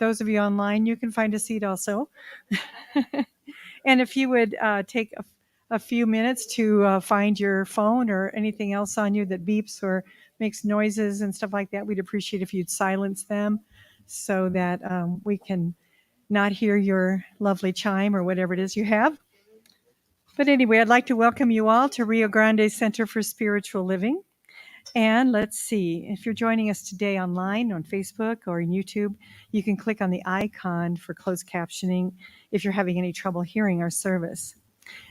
those of you online, you can find a seat also. And if you would take a few minutes to find your phone or anything else on you that beeps or makes noises and stuff like that, we'd appreciate if you'd silence them so that we can not hear your lovely chime or whatever it is you have. But anyway, I'd like to welcome you all to Rio Grande Center for Spiritual Living. And let's see, if you're joining us today online on Facebook or on YouTube, you can click on the icon for closed captioning if you're having any trouble hearing our service.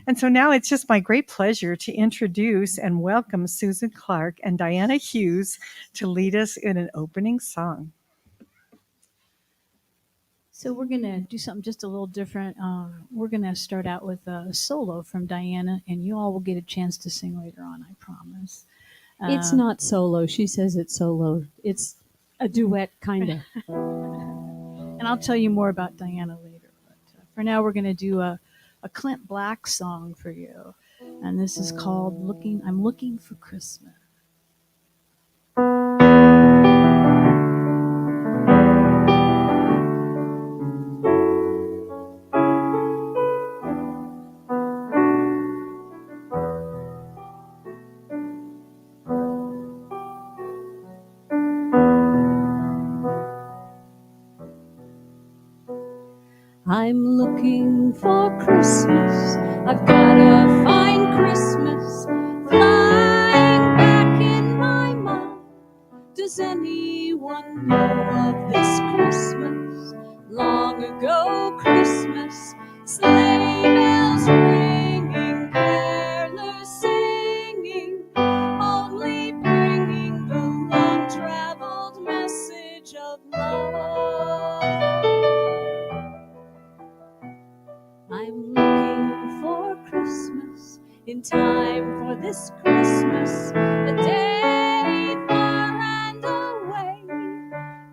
And so now it's just my great pleasure to introduce and welcome Susan Clark and Diana Hughes to lead us in an opening song. So we're going to do something just a little different. We're going to start out with a solo from Diana, and you all will get a chance to sing later on, I promise. It's not solo. She says it's solo. It's a duet, kind of. And I'll tell you more about Diana later. But for now, we're going to do a Clint Black song for you. And this is called I'm Looking for Christmas. I'm looking for Christmas. I've gotta find Christmas. Flying back in my mind. Does anyone know of this Christmas? Long ago Christmas. Sleigh bells ringing, carolers singing, only bringing the long-traveled message of love. I'm looking for Christmas, in time for this Christmas, a day far and away.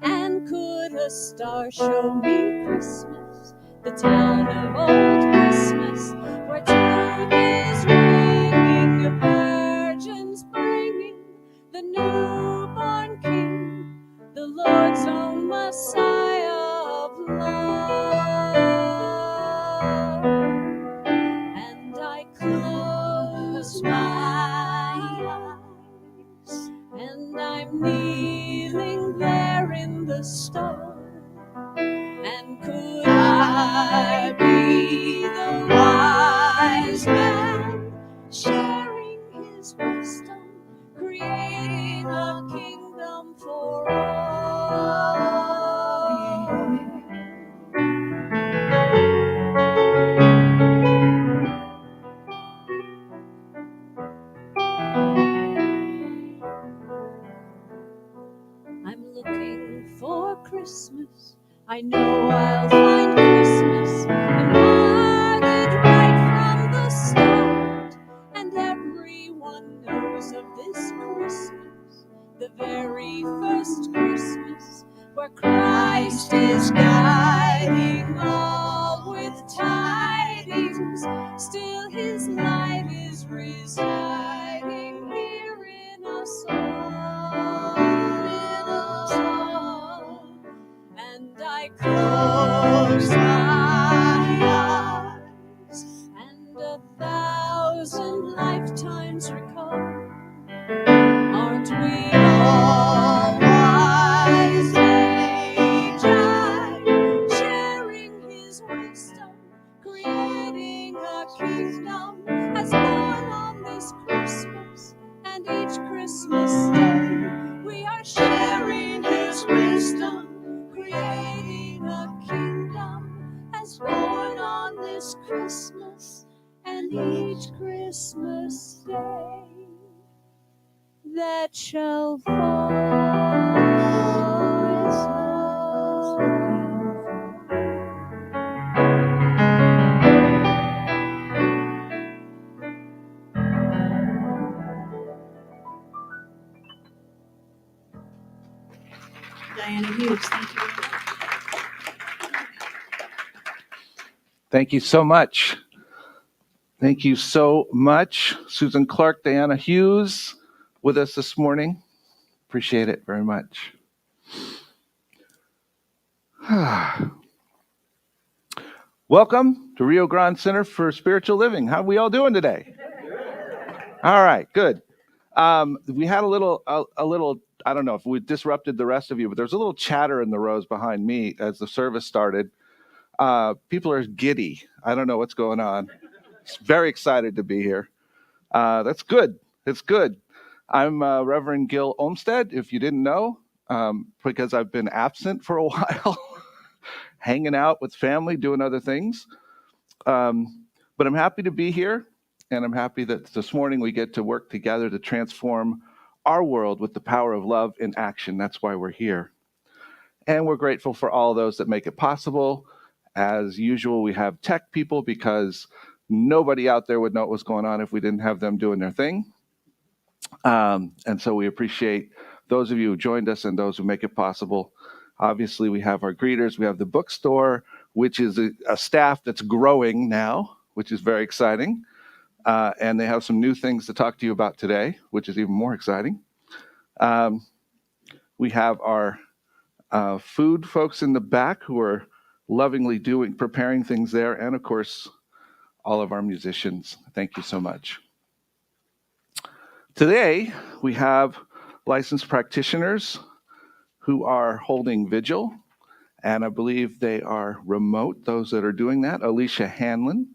And could a star show me Christmas, the town of old Christmas, where truth is ringing, the virgins bringing the newborn King, the Lord's own Messiah of love. And I close my eyes, and I'm kneeling there in the storm. And could I be the wise man, sharing his wisdom, creating a kingdom for all? I'm looking for Christmas. I know I'll find Christmas and mark it right from the start. And everyone knows of this Christmas, the very first Christmas, where Christ is guiding all with tidings. Still his light is residing here in us all. And I close my eyes, and 1,000 lifetimes recall. Aren't we all wise magi, sharing his wisdom, creating a kingdom, as born on this Christmas and each Christmas day? We are sharing his wisdom, creating a kingdom, as born on this Christmas and each Christmas day that shall fall. Diana Hughes, thank you. Thank you so much. Thank you so much, Susan Clark, Diana Hughes, with us this morning. Appreciate it very much. Welcome to Rio Grande Center for Spiritual Living. How are we all doing today? All right, good. We had a little, I don't know if we disrupted the rest of you, but there's a little chatter in the rows behind me as the service started. People are giddy. I don't know what's going on. Very excited to be here. That's good. It's good. I'm Reverend Gil Olmsted, if you didn't know, because I've been absent for a while, hanging out with family, doing other things. But I'm happy to be here, and I'm happy that this morning we get to work together to transform our world with the power of love in action. That's why we're here. And we're grateful for all those that make it possible. As usual, we have tech people because nobody out there would know what was going on if we didn't have them doing their thing. And so we appreciate those of you who joined us and those who make it possible. Obviously, we have our greeters. We have the bookstore, which is a staff that's growing now, which is very exciting. And they have some new things to talk to you about today, which is even more exciting. We have our food folks in the back who are lovingly preparing things there. And of course, all of our musicians. Thank you so much. Today, we have licensed practitioners who are holding vigil, and I believe they are remote, those that are doing that. Alicia Hanlon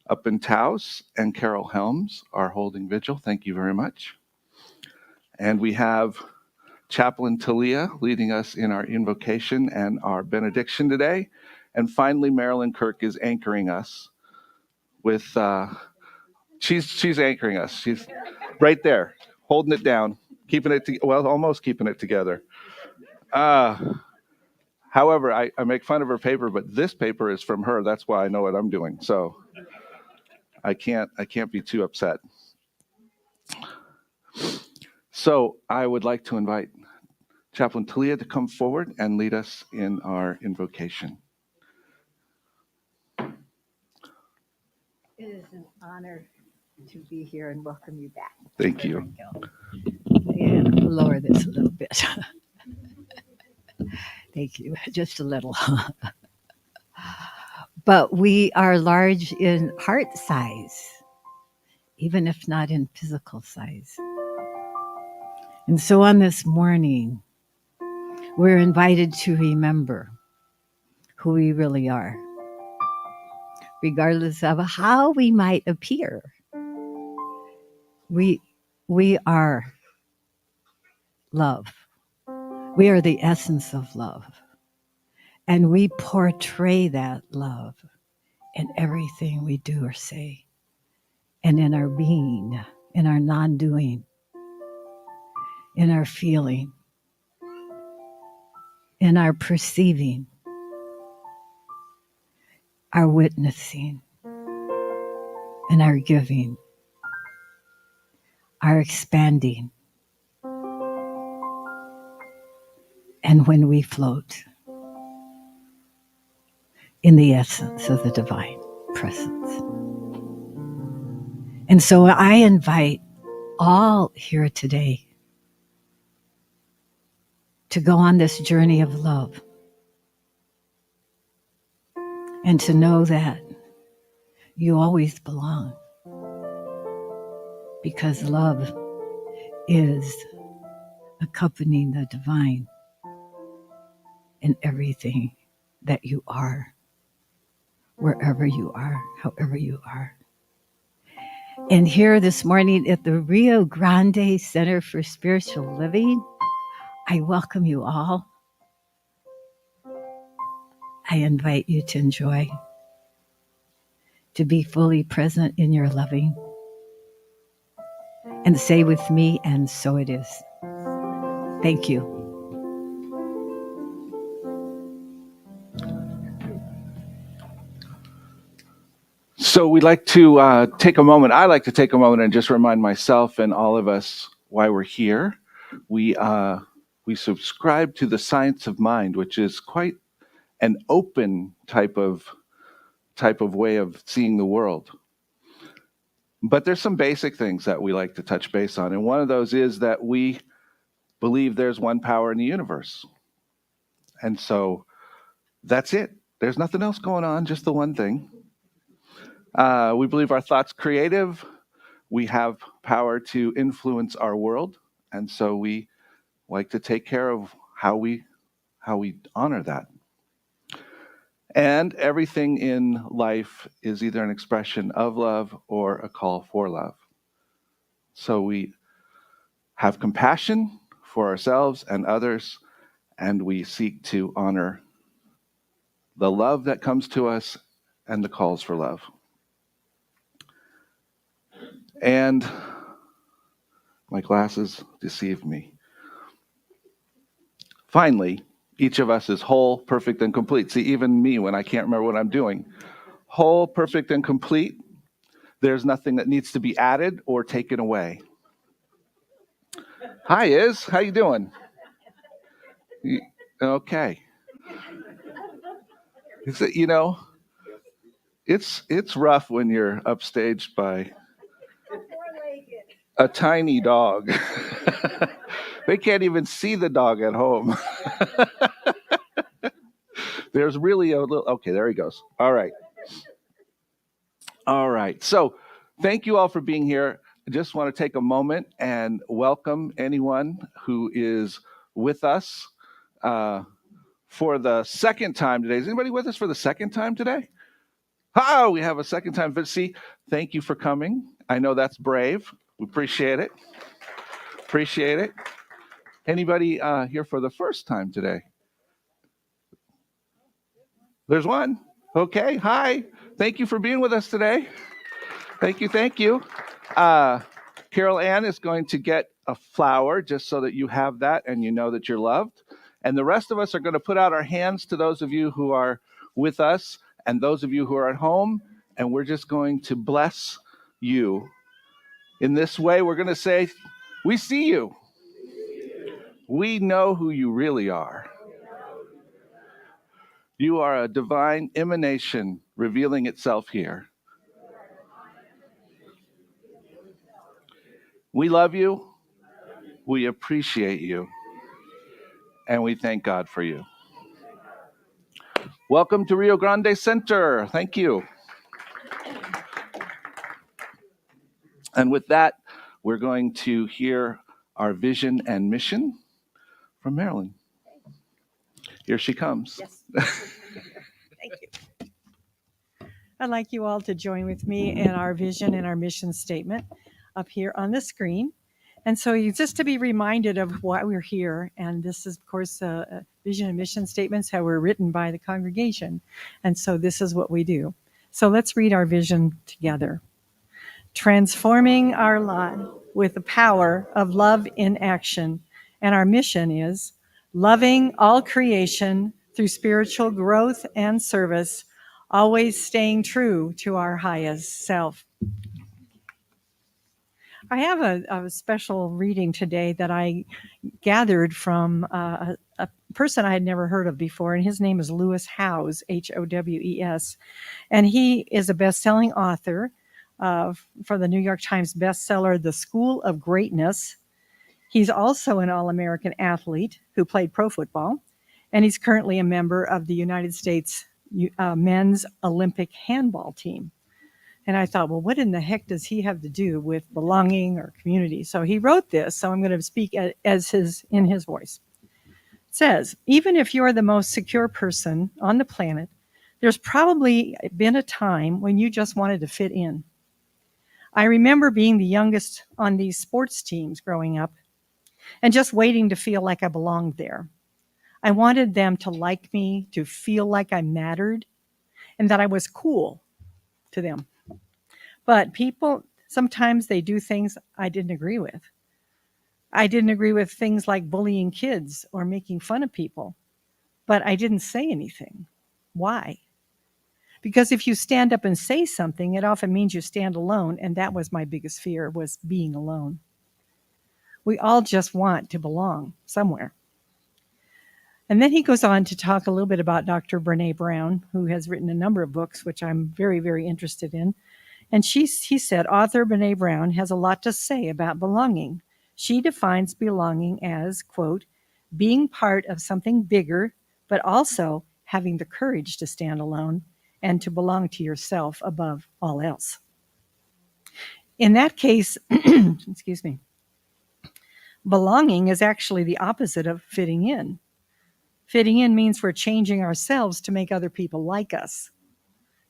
up in Taos and Carol Helms are holding vigil. Thank you very much. And we have Chaplain Talia leading us in our invocation and our benediction today. And finally, Marilyn Kirk is anchoring us with, she's anchoring us. She's right there, holding it down, almost keeping it together. However, I make fun of her paper, but this paper is from her. That's why I know what I'm doing. So I can't be too upset. So I would like to invite Chaplain Talia to come forward and lead us in our invocation. It is an honor to be here and welcome you back. Thank you. And I'll lower this a little bit. Thank you, just a little. But we are large in heart size, even if not in physical size. And so on this morning, we're invited to remember who we really are, regardless of how we might appear. We are love. We are the essence of love. And we portray that love in everything we do or say, and in our being, in our non-doing, in our feeling, in our perceiving, our witnessing, and our giving, our expanding, and when we float in the essence of the divine presence. And so I invite all here today to go on this journey of love and to know that you always belong, because love is accompanying the divine in everything that you are, wherever you are, however you are. And here this morning at the Rio Grande Center for Spiritual Living, I welcome you all. I invite you to enjoy, to be fully present in your loving, and say with me, and so it is. Thank you. So we'd like to take a moment. I like to take a moment and just remind myself and all of us why we're here. We subscribe to the science of mind, which is quite an open type of way of seeing the world. But there's some basic things that we like to touch base on, and one of those is that we believe there's one power in the universe. And so That's it. There's nothing else going on, just the one thing. We believe our thoughts creative. We have power to influence our world, and so we like to take care of how we honor that. And everything in life is either an expression of love or a call for love. So we have compassion for ourselves and others, and we seek to honor the love that comes to us and the calls for love. And my glasses deceive me. Finally, each of us is whole, perfect, and complete. See, even me, when I can't remember what I'm doing, whole, perfect, and complete. There's nothing that needs to be added or taken away. Hi, Iz. How you doing? Okay. It's rough when you're upstaged by a tiny dog. They can't even see the dog at home. There's really a little, okay, there he goes. All right. So thank you all for being here. I just want to take a moment and welcome anyone who is with us for the second time today. Is anybody with us for the second time today? Oh, we have a second time. But see, thank you for coming. I know that's brave. We appreciate it. Anybody here for the first time today? There's one. Okay. Hi. Thank you for being with us today. Thank you. Carol Ann is going to get a flower just so that you have that and you know that you're loved. And the rest of us are going to put out our hands to those of you who are with us and those of you who are at home. And we're just going to bless you. In this way, we're going to say, we see you. We know who you really are. You are a divine emanation revealing itself here. We love you. We appreciate you. And we thank God for you. Welcome to Rio Grande Center. Thank you. And with that, we're going to hear our vision and mission from Marilyn. Here she comes. Yes. Thank you. I'd like you all to join with me in our vision and our mission statement up here on the screen. And so just to be reminded of why we're here, and this is, of course, vision and mission statements how were written by the congregation. And so this is what we do. So let's read our vision together. Transforming our lot with the power of love in action. And our mission is loving all creation through spiritual growth and service, always staying true to our highest self. I have a special reading today that I gathered from a person I had never heard of before, and his name is Lewis Howes, Howes. And he is a best-selling author for the New York Times bestseller, The School of Greatness. He's also an All-American athlete who played pro football, and he's currently a member of the United States men's Olympic handball team. And I thought, well, what in the heck does he have to do with belonging or community? So he wrote this, so I'm going to speak in his voice. It says, even if you're the most secure person on the planet, there's probably been a time when you just wanted to fit in. I remember being the youngest on these sports teams growing up and just waiting to feel like I belonged there. I wanted them to like me, to feel like I mattered, and that I was cool to them. But people, sometimes they do things I didn't agree with. I didn't agree with things like bullying kids or making fun of people, but I didn't say anything. Why? Because if you stand up and say something, it often means you stand alone, and that was my biggest fear, was being alone. We all just want to belong somewhere. And then he goes on to talk a little bit about Dr. Brené Brown, who has written a number of books, which I'm very, very interested in. And he said, author Brené Brown has a lot to say about belonging. She defines belonging as, quote, being part of something bigger, but also having the courage to stand alone and to belong to yourself above all else. In that case, excuse me, belonging is actually the opposite of fitting in. Fitting in means we're changing ourselves to make other people like us.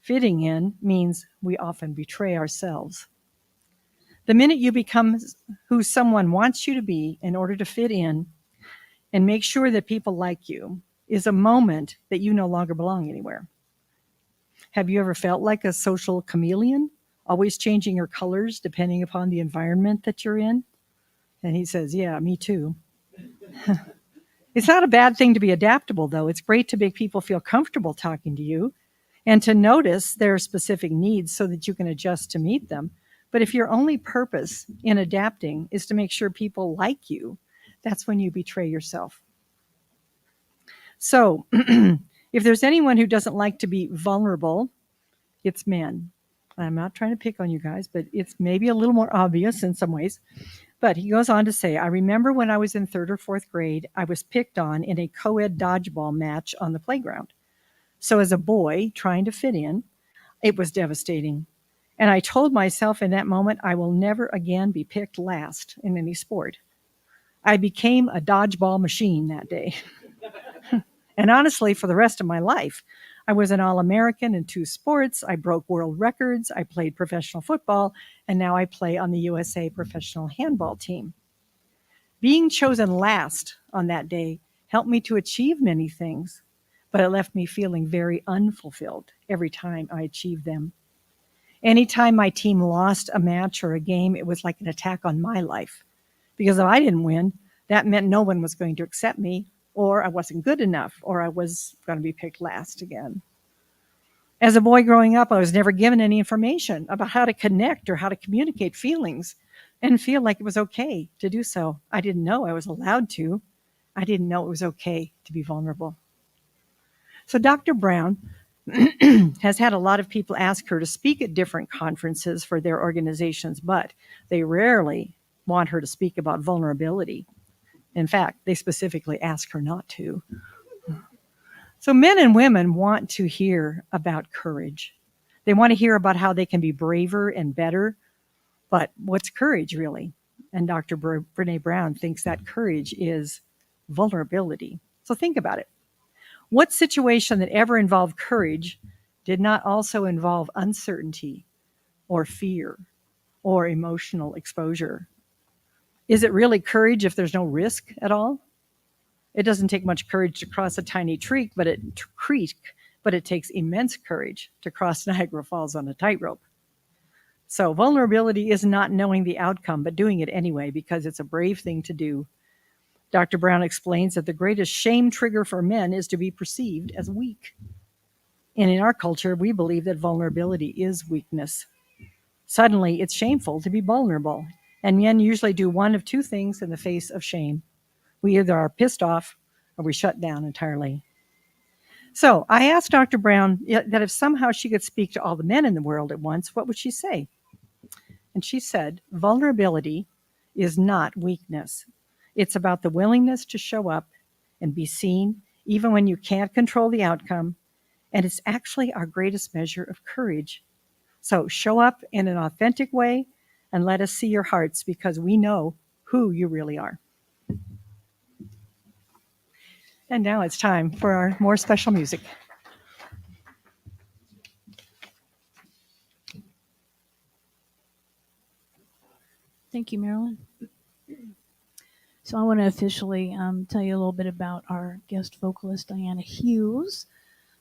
Fitting in means we often betray ourselves. The minute you become who someone wants you to be in order to fit in and make sure that people like you is a moment that you no longer belong anywhere. Have you ever felt like a social chameleon, always changing your colors depending upon the environment that you're in? And he says, yeah, me too. It's not a bad thing to be adaptable, though. It's great to make people feel comfortable talking to you and to notice their specific needs so that you can adjust to meet them. But if your only purpose in adapting is to make sure people like you, that's when you betray yourself. So if there's anyone who doesn't like to be vulnerable, it's men. I'm not trying to pick on you guys, but it's maybe a little more obvious in some ways. But he goes on to say, I remember when I was in 3rd or 4th grade, I was picked on in a co-ed dodgeball match on the playground. So as a boy trying to fit in, it was devastating. And I told myself in that moment, I will never again be picked last in any sport. I became a dodgeball machine that day. And honestly, for the rest of my life, I was an All-American in 2 sports. I broke world records. I played professional football, and now I play on the USA professional handball team. Being chosen last on that day helped me to achieve many things, but it left me feeling very unfulfilled every time I achieved them. Anytime my team lost a match or a game, it was like an attack on my life. Because if I didn't win, that meant no one was going to accept me, or I wasn't good enough, or I was going to be picked last again. As a boy growing up, I was never given any information about how to connect or how to communicate feelings and feel like it was okay to do so. I didn't know I was allowed to. I didn't know it was okay to be vulnerable. So Dr. Brown has had a lot of people ask her to speak at different conferences for their organizations, but they rarely want her to speak about vulnerability. In fact, they specifically ask her not to. So men and women want to hear about courage. They want to hear about how they can be braver and better. But what's courage really? And Dr. Brene Brown thinks that courage is vulnerability. So think about it. What situation that ever involved courage did not also involve uncertainty or fear or emotional exposure? Is it really courage if there's no risk at all? It doesn't take much courage to cross a tiny creek, but it takes immense courage to cross Niagara Falls on a tightrope. So vulnerability is not knowing the outcome, but doing it anyway because it's a brave thing to do. Dr. Brown explains that the greatest shame trigger for men is to be perceived as weak. And in our culture, we believe that vulnerability is weakness. Suddenly, it's shameful to be vulnerable. And men usually do one of 2 things in the face of shame. We either are pissed off or we shut down entirely. So I asked Dr. Brown that if somehow she could speak to all the men in the world at once, what would she say? And she said, vulnerability is not weakness. It's about the willingness to show up and be seen, even when you can't control the outcome. And it's actually our greatest measure of courage. So show up in an authentic way and let us see your hearts because we know who you really are. And now it's time for our more special music. Thank you, Marilyn. So I want to officially tell you a little bit about our guest vocalist, Diana Hughes.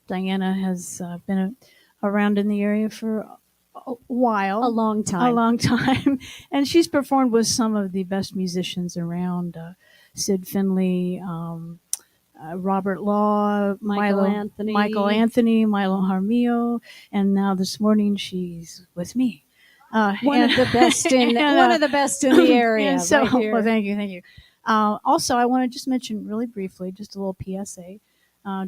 Diana has been around in the area for a while. A long time. A long time. And she's performed with some of the best musicians around, Sid Finley, Robert Law, Michael Anthony. Milo Jaramillo, and now this morning she's with me. One of the best in the area. And so, right here. well, thank you. Also, I want to just mention really briefly, just a little PSA.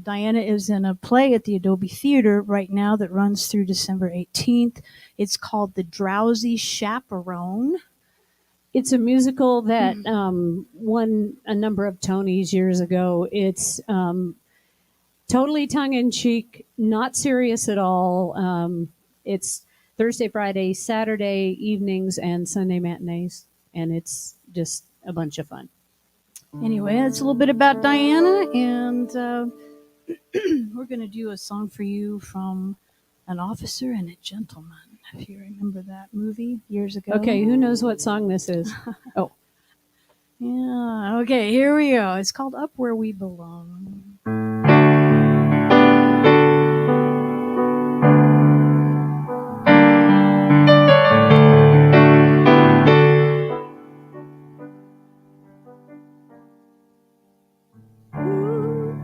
Diana is in a play at the Adobe Theater right now that runs through December 18th. It's called The Drowsy Chaperone. It's a musical that won a number of Tonys years ago. It's totally tongue in cheek, not serious at all. It's Thursday, Friday, Saturday evenings, and Sunday matinees, and it's just a bunch of fun. Anyway, that's a little bit about Diana, and we're going to do a song for you from An Officer and a Gentleman, if you remember that movie years ago. Okay, who knows what song this is? Oh, Yeah, okay, here we go. It's called Up Where We Belong. who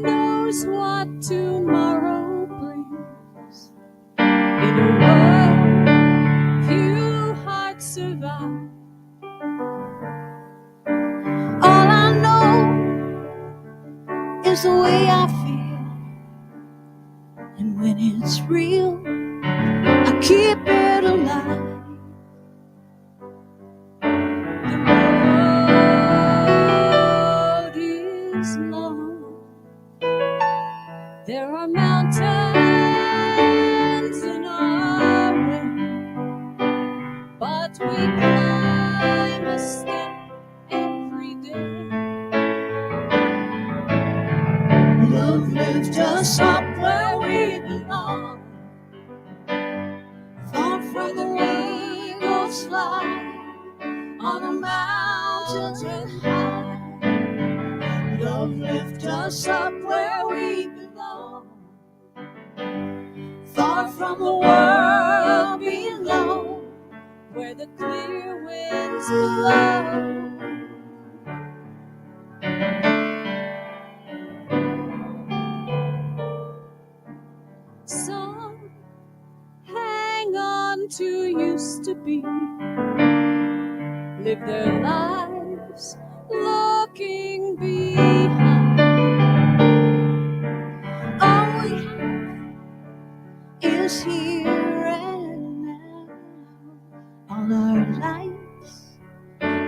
knows what tomorrow brings? In a world few hearts survive. All I know is the way I feel, and when it's real, I keep it alive. The road is long. There are mountains in our way, but we climb a step every day. Love lifts us up where we belong, far from the eagles fly, on a mountain high. Love lifts us up where we belong, far from the world below, Where the clear winds blow. Some hang on to used to be, live their lives looking behind. all we have is here and now. All our lives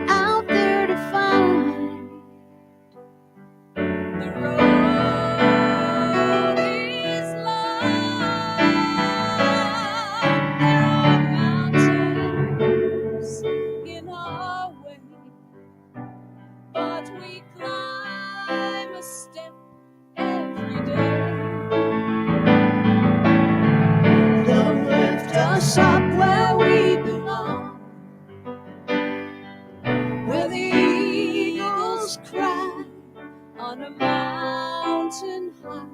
out there to find. The road is long. There are mountains in our way, but we climb a step every day. Love lift us up where we belong, where the eagles cry On a mountain high,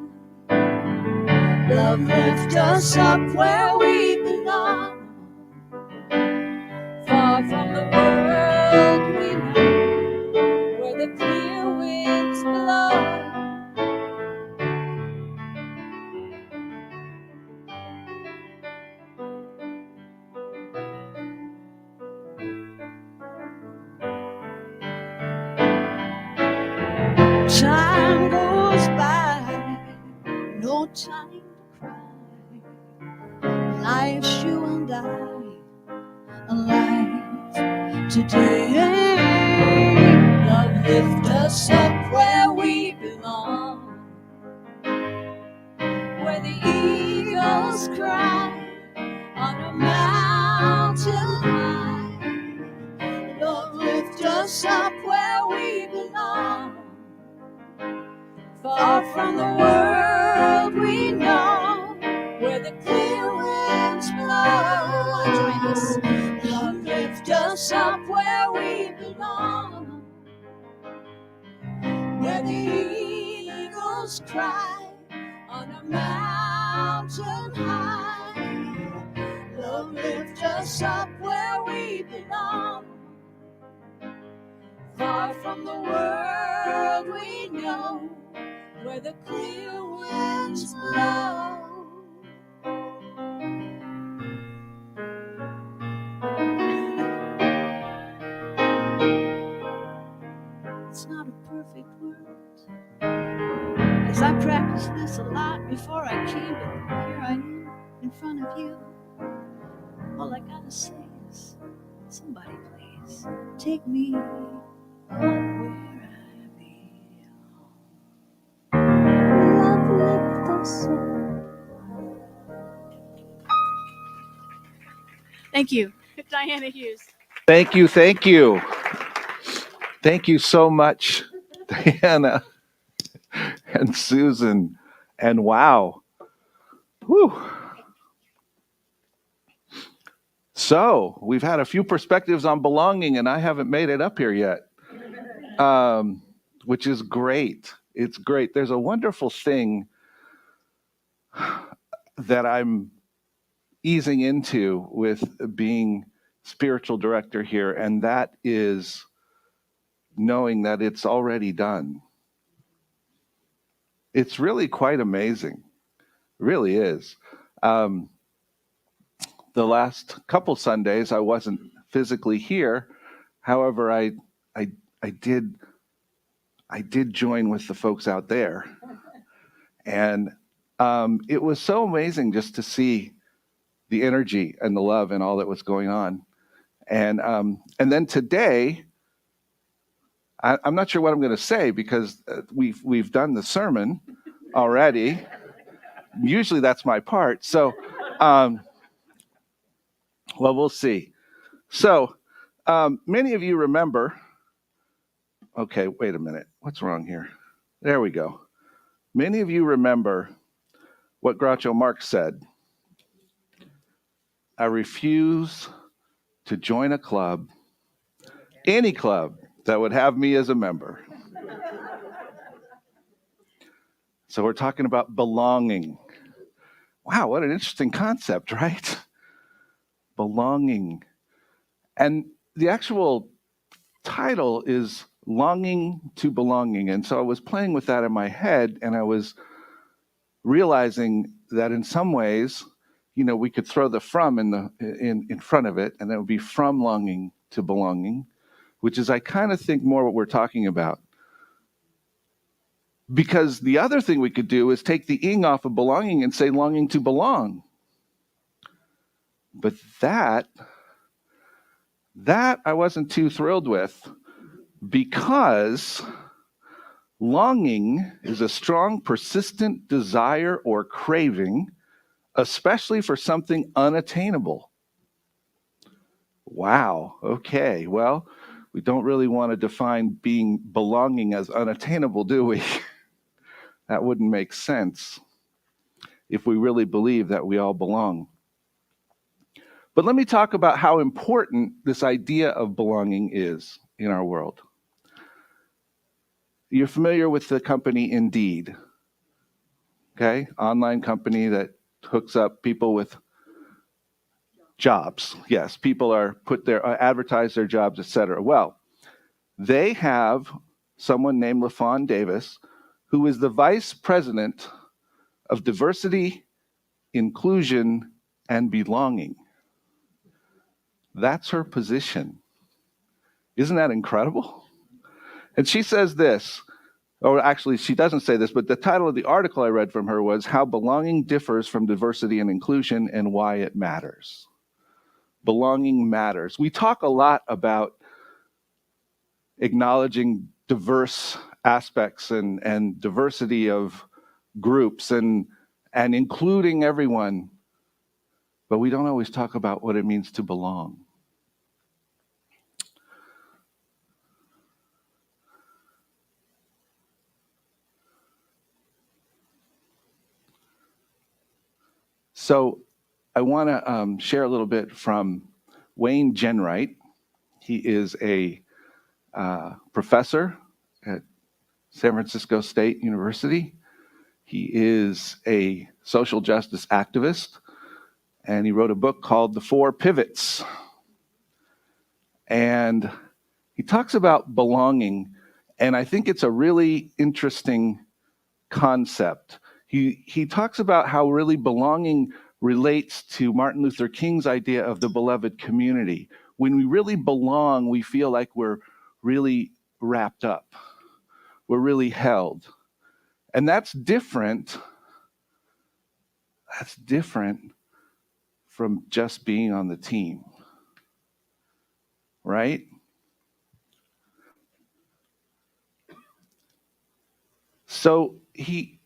Love lift us up where we belong, far from the world we know, where the clear winds blow. time goes by, no time to cry. Life's you and I, alive today. Love lift us up where we belong, where the eagles cry on a mountain high. Love lift us up where we belong, Far from the world we know, where the clear winds blow. Join us. Love lift us up where we belong, where the eagles cry On a mountain high, Love lift us up where we belong, far from the world we know, where the clear winds blow. It's not a perfect world, 'cause I practiced this a lot before I came, but here I am in front of you. All I gotta say is, somebody please take me up where I belong. Love Thank you, Diana Hughes. Thank you. Thank you. Thank you so much, Diana and Susan. And wow. Whew. So we've had a few perspectives on belonging, and I haven't made it up here yet, which is great. It's great. There's a wonderful thing that I'm easing into with being spiritual director here, and that is knowing that it's already done. It's really quite amazing. It really is. The last couple Sundays, I wasn't physically here. However, I did join with the folks out there, and it was so amazing just to see the energy and the love and all that was going on. And then today, I'm not sure what I'm going to say because we've done the sermon already. Usually that's my part. So, well, we'll see. So, many of you remember. Okay, wait a minute. What's wrong here? There we go. Many of you remember what Groucho Marx said. I refuse to join a club, any club, that would have me as a member. So we're talking about belonging. Wow, what an interesting concept, right? Belonging. And the actual title is Longing to Belonging. And so I was playing with that in my head, and I was realizing that in some ways, you know, we could throw the from in front of it, and it would be from longing to belonging, which is, I kind of think, more what we're talking about. Because the other thing we could do is take the ing off of belonging and say longing to belong. But that I wasn't too thrilled with, because longing is a strong, persistent desire or craving, especially for something unattainable. Wow, okay, well, we don't really want to define belonging as unattainable, do we? That wouldn't make sense if we really believe that we all belong. But let me talk about how important this idea of belonging is in our world. You're familiar with the company Indeed, okay? Online company that hooks up people with jobs. Yes, people are advertise their jobs, etc. Well, they have someone named LaFawn Davis, who is the vice president of diversity, inclusion, and belonging. That's her position. Isn't that incredible? And she says this, or actually she doesn't say this, but the title of the article I read from her was How Belonging Differs from Diversity and Inclusion and Why It Matters. Belonging matters. We talk a lot about acknowledging diverse aspects and diversity of groups and including everyone, but we don't always talk about what it means to belong. So I want to share a little bit from Wayne Genwright. He is a professor at San Francisco State University. He is a social justice activist, and he wrote a book called The Four Pivots. And he talks about belonging, and I think it's a really interesting concept. He talks about how really belonging relates to Martin Luther King's idea of the beloved community. When we really belong, we feel like we're really wrapped up. We're really held. And that's different. That's different from just being on the team. Right? So he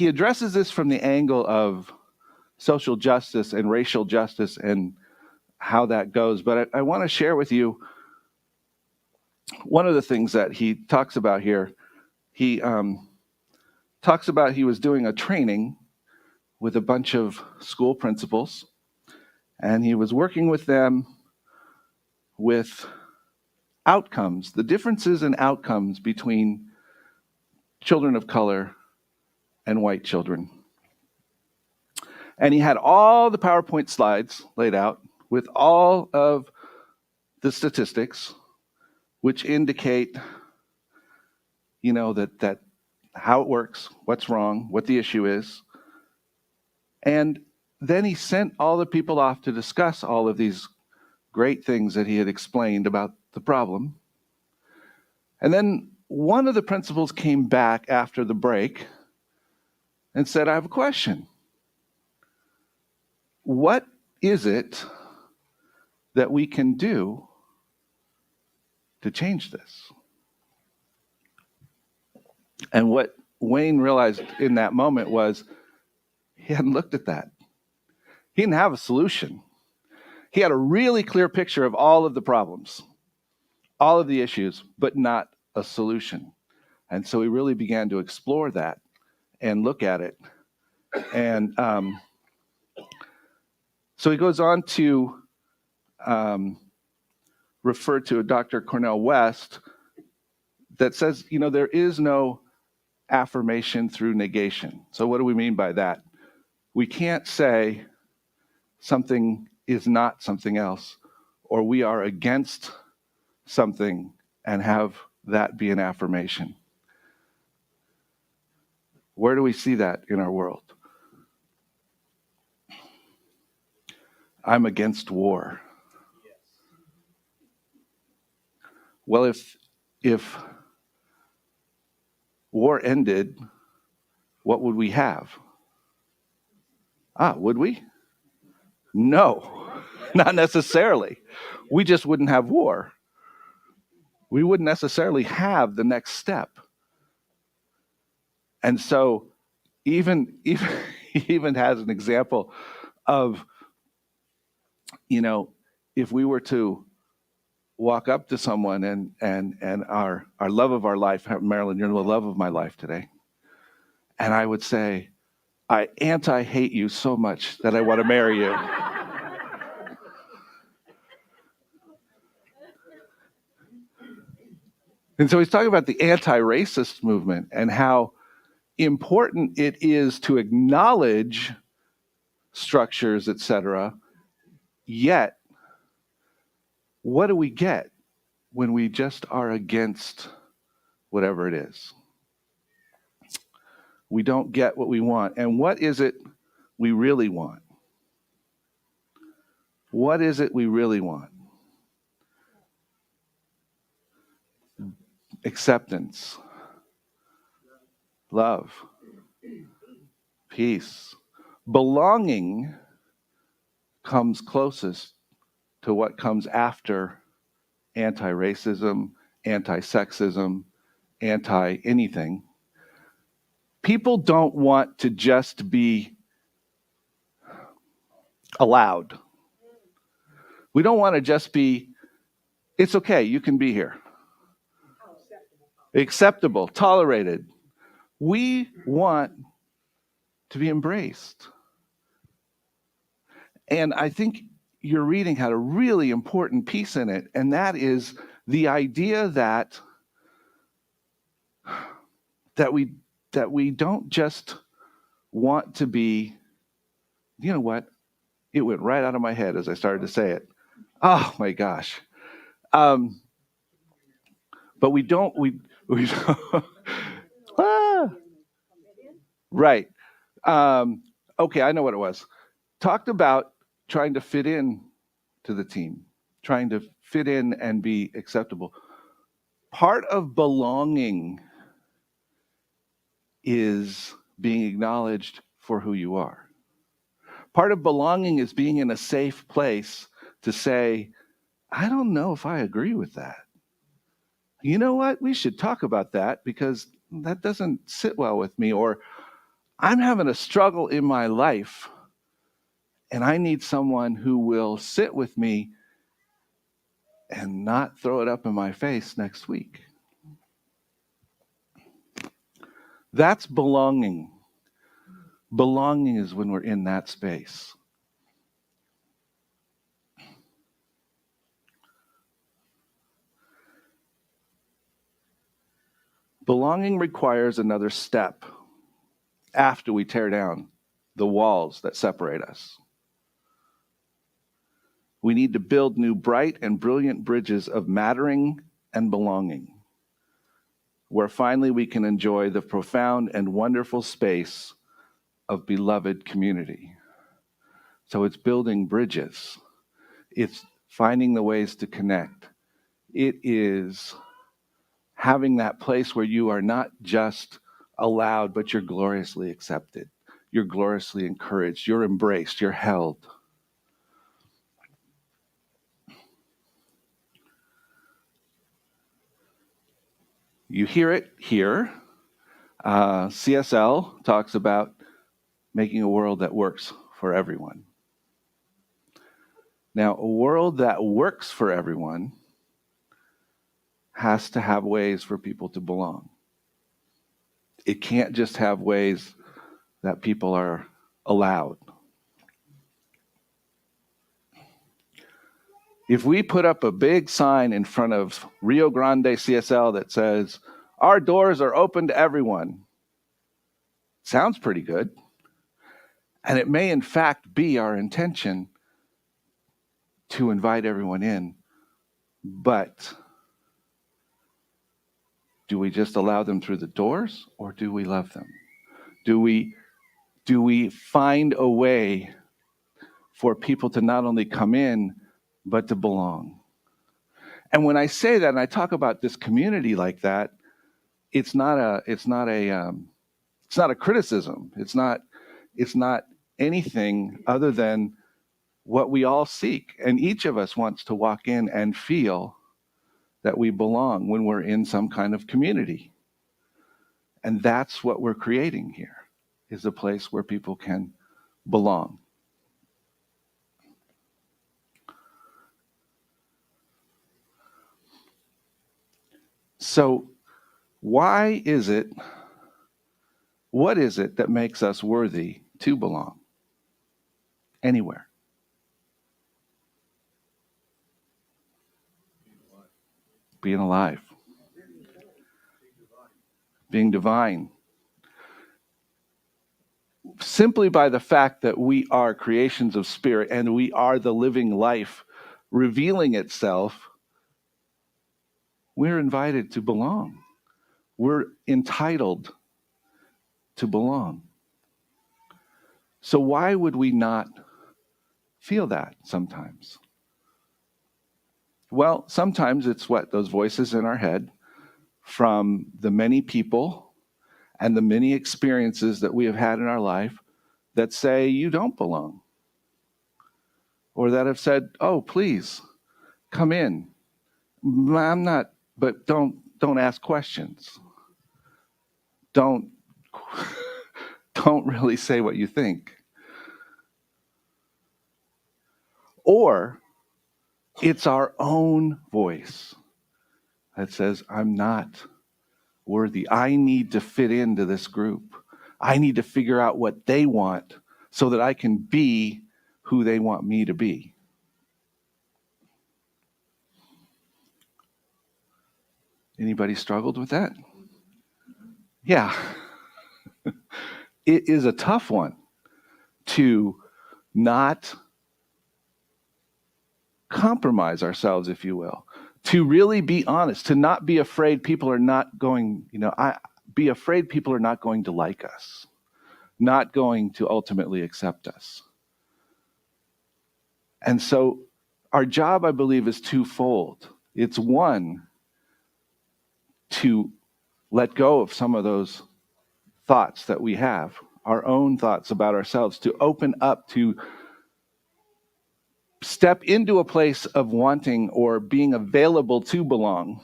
addresses this from the angle of social justice and racial justice and how that goes. But I want to share with you one of the things that he talks about here. He talks about he was doing a training with a bunch of school principals, and he was working with them with outcomes, the differences in outcomes between children of color and white children. And he had all the PowerPoint slides laid out with all of the statistics, which indicate, that how it works, what's wrong, what the issue is. And then he sent all the people off to discuss all of these great things that he had explained about the problem. And then one of the principals came back after the break and said, I have a question. What is it that we can do to change this? And what Wayne realized in that moment was he hadn't looked at that. He didn't have a solution. He had a really clear picture of all of the problems, all of the issues, but not a solution. And so he really began to explore that and look at it. And so he goes on to refer to a Dr. Cornel West that says, there is no affirmation through negation. So what do we mean by that? We can't say something is not something else, or we are against something and have that be an affirmation. Where do we see that in our world? I'm against war. Well, if war ended, what would we have? Would we? No, not necessarily. We just wouldn't have war. We wouldn't necessarily have the next step. And so even he even has an example of, if we were to walk up to someone and our love of our life, Marilyn, you're the love of my life today. And I would say, I anti-hate you so much that I want to marry you. And so he's talking about the anti-racist movement and how important it is to acknowledge structures, etc. Yet, what do we get when we just are against whatever it is? We don't get what we want. And what is it we really want? What is it we really want? Acceptance, love, peace. Belonging comes closest to what comes after anti-racism, anti-sexism, anti-anything. People don't want to just be allowed. We don't want to just be, it's okay, you can be here. Acceptable, tolerated. We want to be embraced. And I think your reading had a really important piece in it, and that is the idea that we don't just want to be, you know what? It went right out of my head as I started to say it. Oh my gosh. But we don't, right. Okay, I know what it was. Talked about trying to fit in to the team, trying to fit in and be acceptable. Part of belonging is being acknowledged for who you are. Part of belonging is being in a safe place to say, I don't know if I agree with that. You know what? We should talk about that because that doesn't sit well with me. Or I'm having a struggle in my life And I need someone who will sit with me and not throw it up in my face next week. That's belonging. Belonging is when we're in that space. Belonging requires another step after we tear down the walls that separate us. We need to build new bright and brilliant bridges of mattering and belonging, where finally we can enjoy the profound and wonderful space of beloved community. So it's building bridges. It's finding the ways to connect. It is having that place where you are not just allowed, but you're gloriously accepted. You're gloriously encouraged. You're embraced. You're held. You hear it here. CSL talks about making a world that works for everyone. Now, a world that works for everyone has to have ways for people to belong. It can't just have ways that people are allowed. If we put up a big sign in front of Rio Grande CSL that says, "Our doors are open to everyone," sounds pretty good. And it may in fact be our intention to invite everyone in, but do we just allow them through the doors, or do we love them? Do we find a way for people to not only come in, but to belong? And when I say that, and I talk about this community like that, it's not a criticism. It's not anything other than what we all seek. And each of us wants to walk in and feel that we belong when we're in some kind of community. And that's what we're creating here, is a place where people can belong. So what is it that makes us worthy to belong anywhere? Being alive. Being divine. Simply by the fact that we are creations of spirit and we are the living life revealing itself, we're invited to belong. We're entitled to belong. So why would we not feel that sometimes? Well, sometimes it's those voices in our head from the many people and the many experiences that we have had in our life that say you don't belong. Or that have said, "Oh, please, come in. I'm not, but don't ask questions. Don't really say what you think." Or it's our own voice that says, "I'm not worthy. I need to fit into this group. I need to figure out what they want so that I can be who they want me to be." Anybody struggled with that? Yeah. It is a tough one to not compromise ourselves, if you will, to really be honest, to not be afraid people are not going, be afraid people are not going to like us, not going to ultimately accept us. And so our job, I believe, is twofold. It's one, to let go of some of those thoughts that we have, our own thoughts about ourselves, to open up, to step into a place of wanting or being available to belong.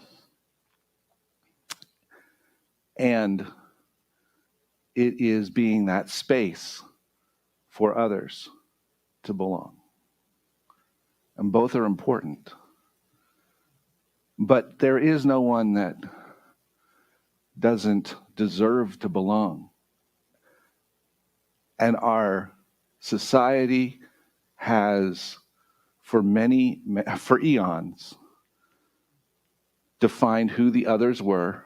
And it is being that space for others to belong. And both are important. But there is no one that doesn't deserve to belong. And our society has, for eons, defined who the others were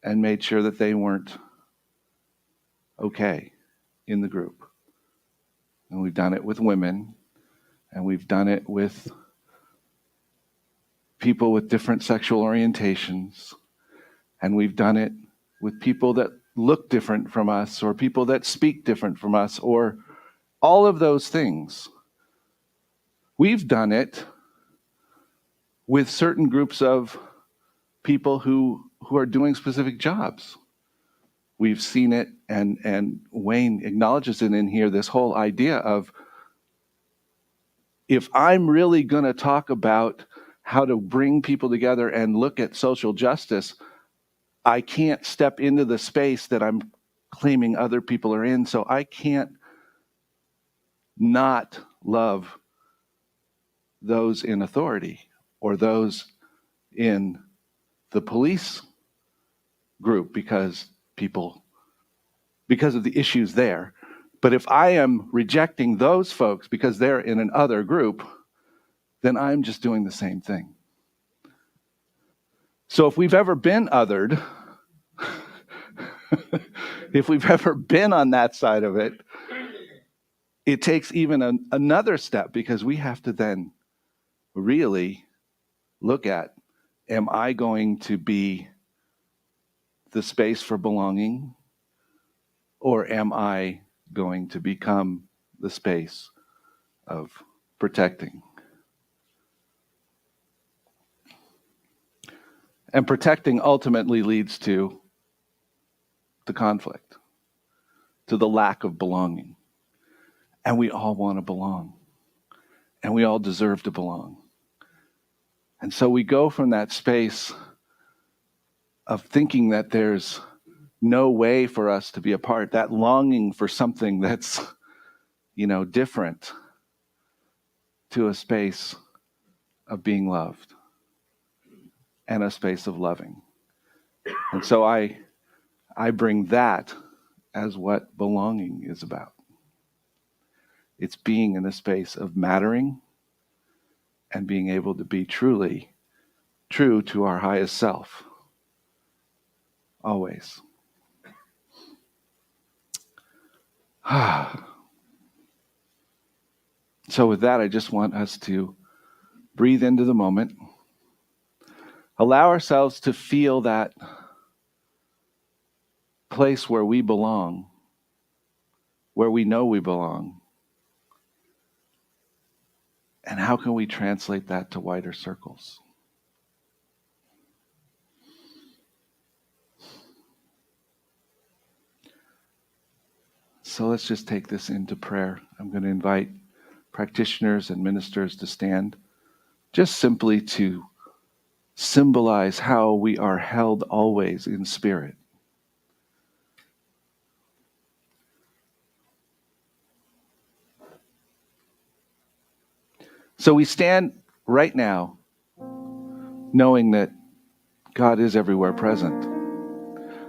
and made sure that they weren't okay in the group. And we've done it with women, and we've done it with people with different sexual orientations, and we've done it with people that look different from us, or people that speak different from us, or all of those things. We've done it with certain groups of people who are doing specific jobs. We've seen it, and Wayne acknowledges it in here, this whole idea of, if I'm really going to talk about how to bring people together and look at social justice, I can't step into the space that I'm claiming other people are in, so I can't not love those in authority or those in the police group because of the issues there. But if I am rejecting those folks because they're in an other group, then I'm just doing the same thing. So if we've ever been othered, if we've ever been on that side of it, it takes even another step, because we have to then really look at, am I going to be the space for belonging, or am I going to become the space of protecting? And protecting ultimately leads to the conflict, to the lack of belonging. And we all want to belong. And we all deserve to belong. And so we go from that space of thinking that there's no way for us to be apart, that longing for something that's, different, to a space of being loved and a space of loving. And so I bring that as what belonging is about. It's being in a space of mattering and being able to be truly true to our highest self. Always. So with that, I just want us to breathe into the moment. Allow ourselves to feel that place where we belong, where we know we belong. And how can we translate that to wider circles? So let's just take this into prayer. I'm going to invite practitioners and ministers to stand, just simply to symbolize how we are held always in spirit. So we stand right now knowing that God is everywhere present,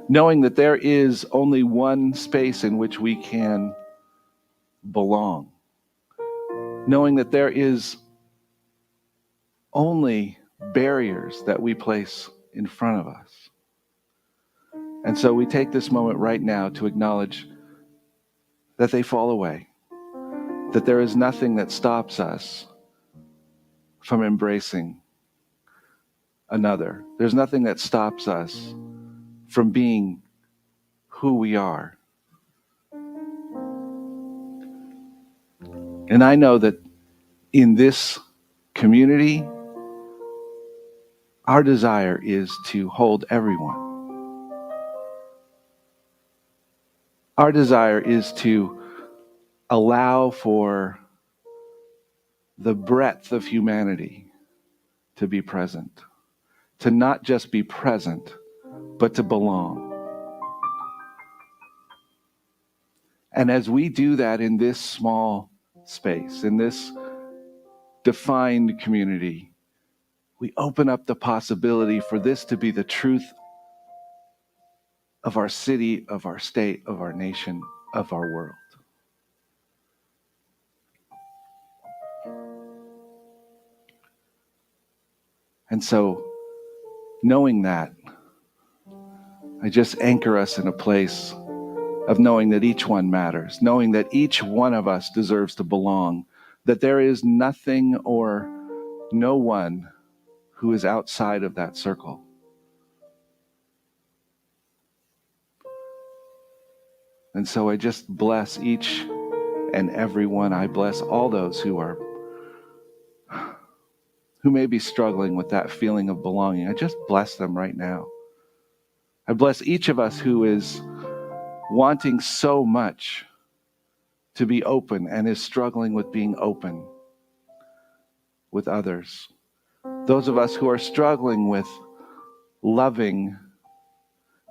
knowing that there is only one space in which we can belong, knowing that there is only barriers that we place in front of us. And so we take this moment right now to acknowledge that they fall away, that there is nothing that stops us from embracing another. There's nothing that stops us from being who we are. And I know that in this community, our desire is to hold everyone. Our desire is to allow for the breadth of humanity to be present, to not just be present, but to belong. And as we do that in this small space, in this defined community, we open up the possibility for this to be the truth of our city, of our state, of our nation, of our world. And so, knowing that, I just anchor us in a place of knowing that each one matters, knowing that each one of us deserves to belong, that there is nothing or no one who is outside of that circle. And so I just bless each and every one. I bless all those who may be struggling with that feeling of belonging. I just bless them right now. I bless each of us who is wanting so much to be open and is struggling with being open with others. Those of us who are struggling with loving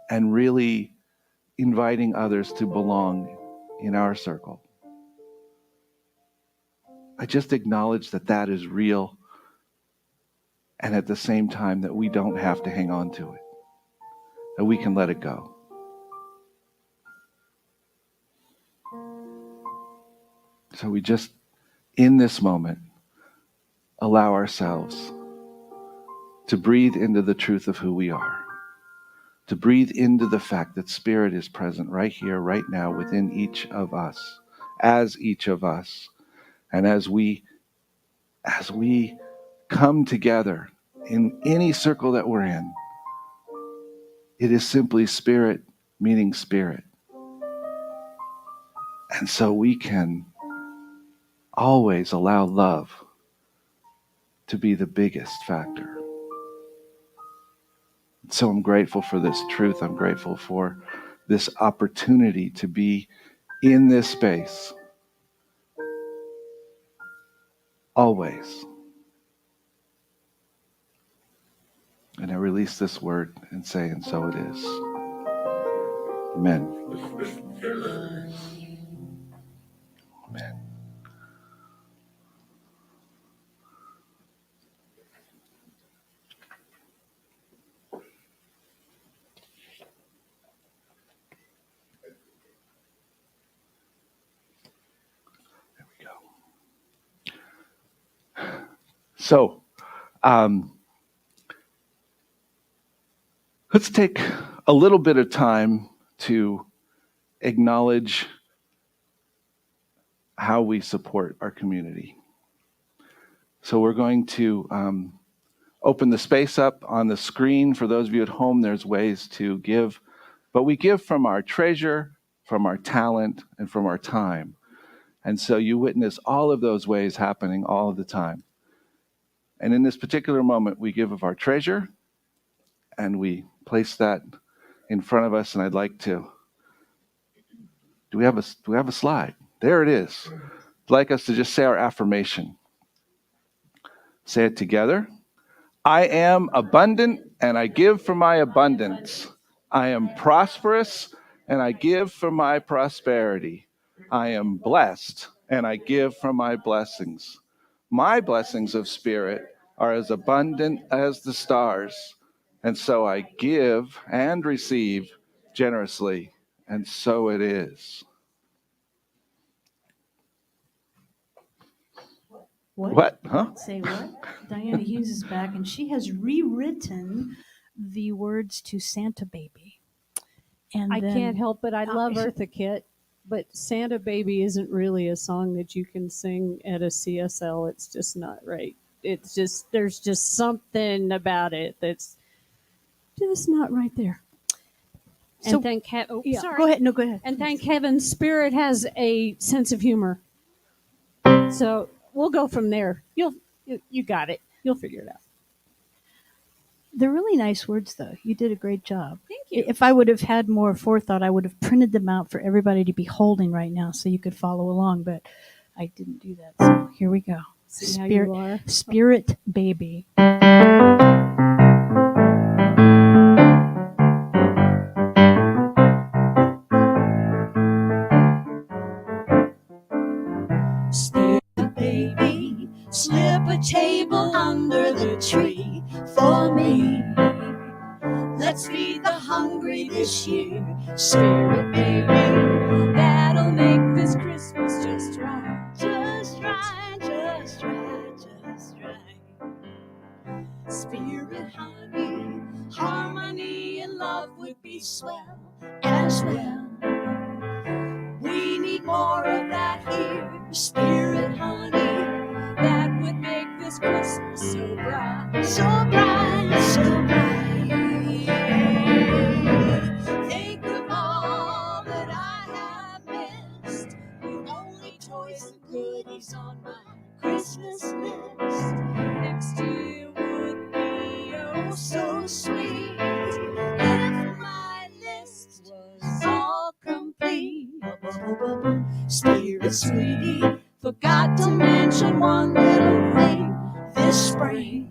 and really inviting others to belong in our circle. I just acknowledge that that is real, and at the same time that we don't have to hang on to it, that we can let it go. So we just, in this moment, allow ourselves to breathe into the truth of who we are, to breathe into the fact that Spirit is present right here, right now, within each of us, as each of us. And as we come together in any circle that we're in, it is simply Spirit meeting Spirit. And so we can always allow love to be the biggest factor. So I'm grateful for this truth. I'm grateful for this opportunity to be in this space. Always. And I release this word and say, and so it is. Amen. Amen. There we go. So, let's take a little bit of time to acknowledge how we support our community. So we're going to open the space up on the screen. For those of you at home, there's ways to give, but we give from our treasure, from our talent, and from our time. And so you witness all of those ways happening all of the time. And in this particular moment, we give of our treasure, and we place that in front of us. And I'd like to, do we have a slide? There it is. I'd like us to just say our affirmation. Say it together. I am abundant, and I give from my abundance. I am prosperous, and I give from my prosperity. I am blessed, and I give from my blessings. My blessings of Spirit are as abundant as the stars, and so I give and receive generously, and so it is. What? Huh? Say what? Diana Hughes is back, and she has rewritten the words to Santa Baby. And I then, can't help it. I love is it- Eartha Kitt, but Santa Baby isn't really a song that you can sing at a CSL. It's just not right. It's just, there's just something about it that's just not right there. So- And thank oh, Yeah, sorry. go ahead. No, go ahead. And thank heaven, Spirit has a sense of humor. So we'll go from there. You got it. You'll figure it out. They're really nice words, though. You did a great job. Thank you. If I would have had more forethought, I would have printed them out for everybody to be holding right now so you could follow along, but I didn't do that. So here we go. See how you are. Spirit Baby. Spirit baby, slip a table under the tree for me. Let's feed the hungry this year, Spirit baby. That'll make this Christmas just right, just right, just right, just right. Spirit honey, harmony and love would be swell as well. We need more of that here, Spirit honey. That would make this Christmas so bright, so bright, so bright. Think of all that I have missed, with only toys and goodies on my Christmas list. Next year would be oh so sweet if my list was all complete. Spirit sweetie, forgot to mention one little thing this spring.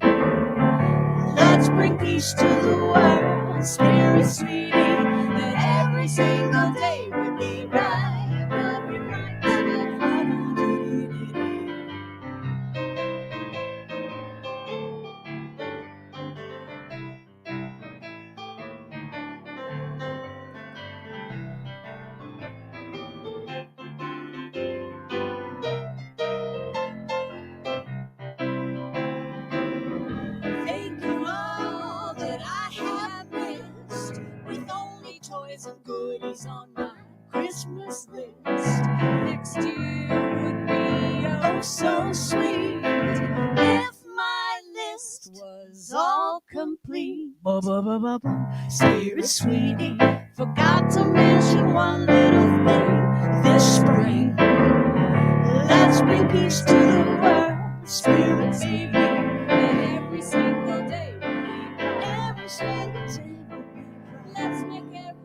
Let's bring peace to the world, Spirit sweetie, that every single day would be right, would be right. Think of all that I have missed, with only toys and goodies on my Christmas list. Next year would be oh so sweet if my list was all complete. Spirit sweetie, forgot to mention one little thing this spring. Let's bring peace to the world, Spirit baby, and every single day will be bright. Every single day will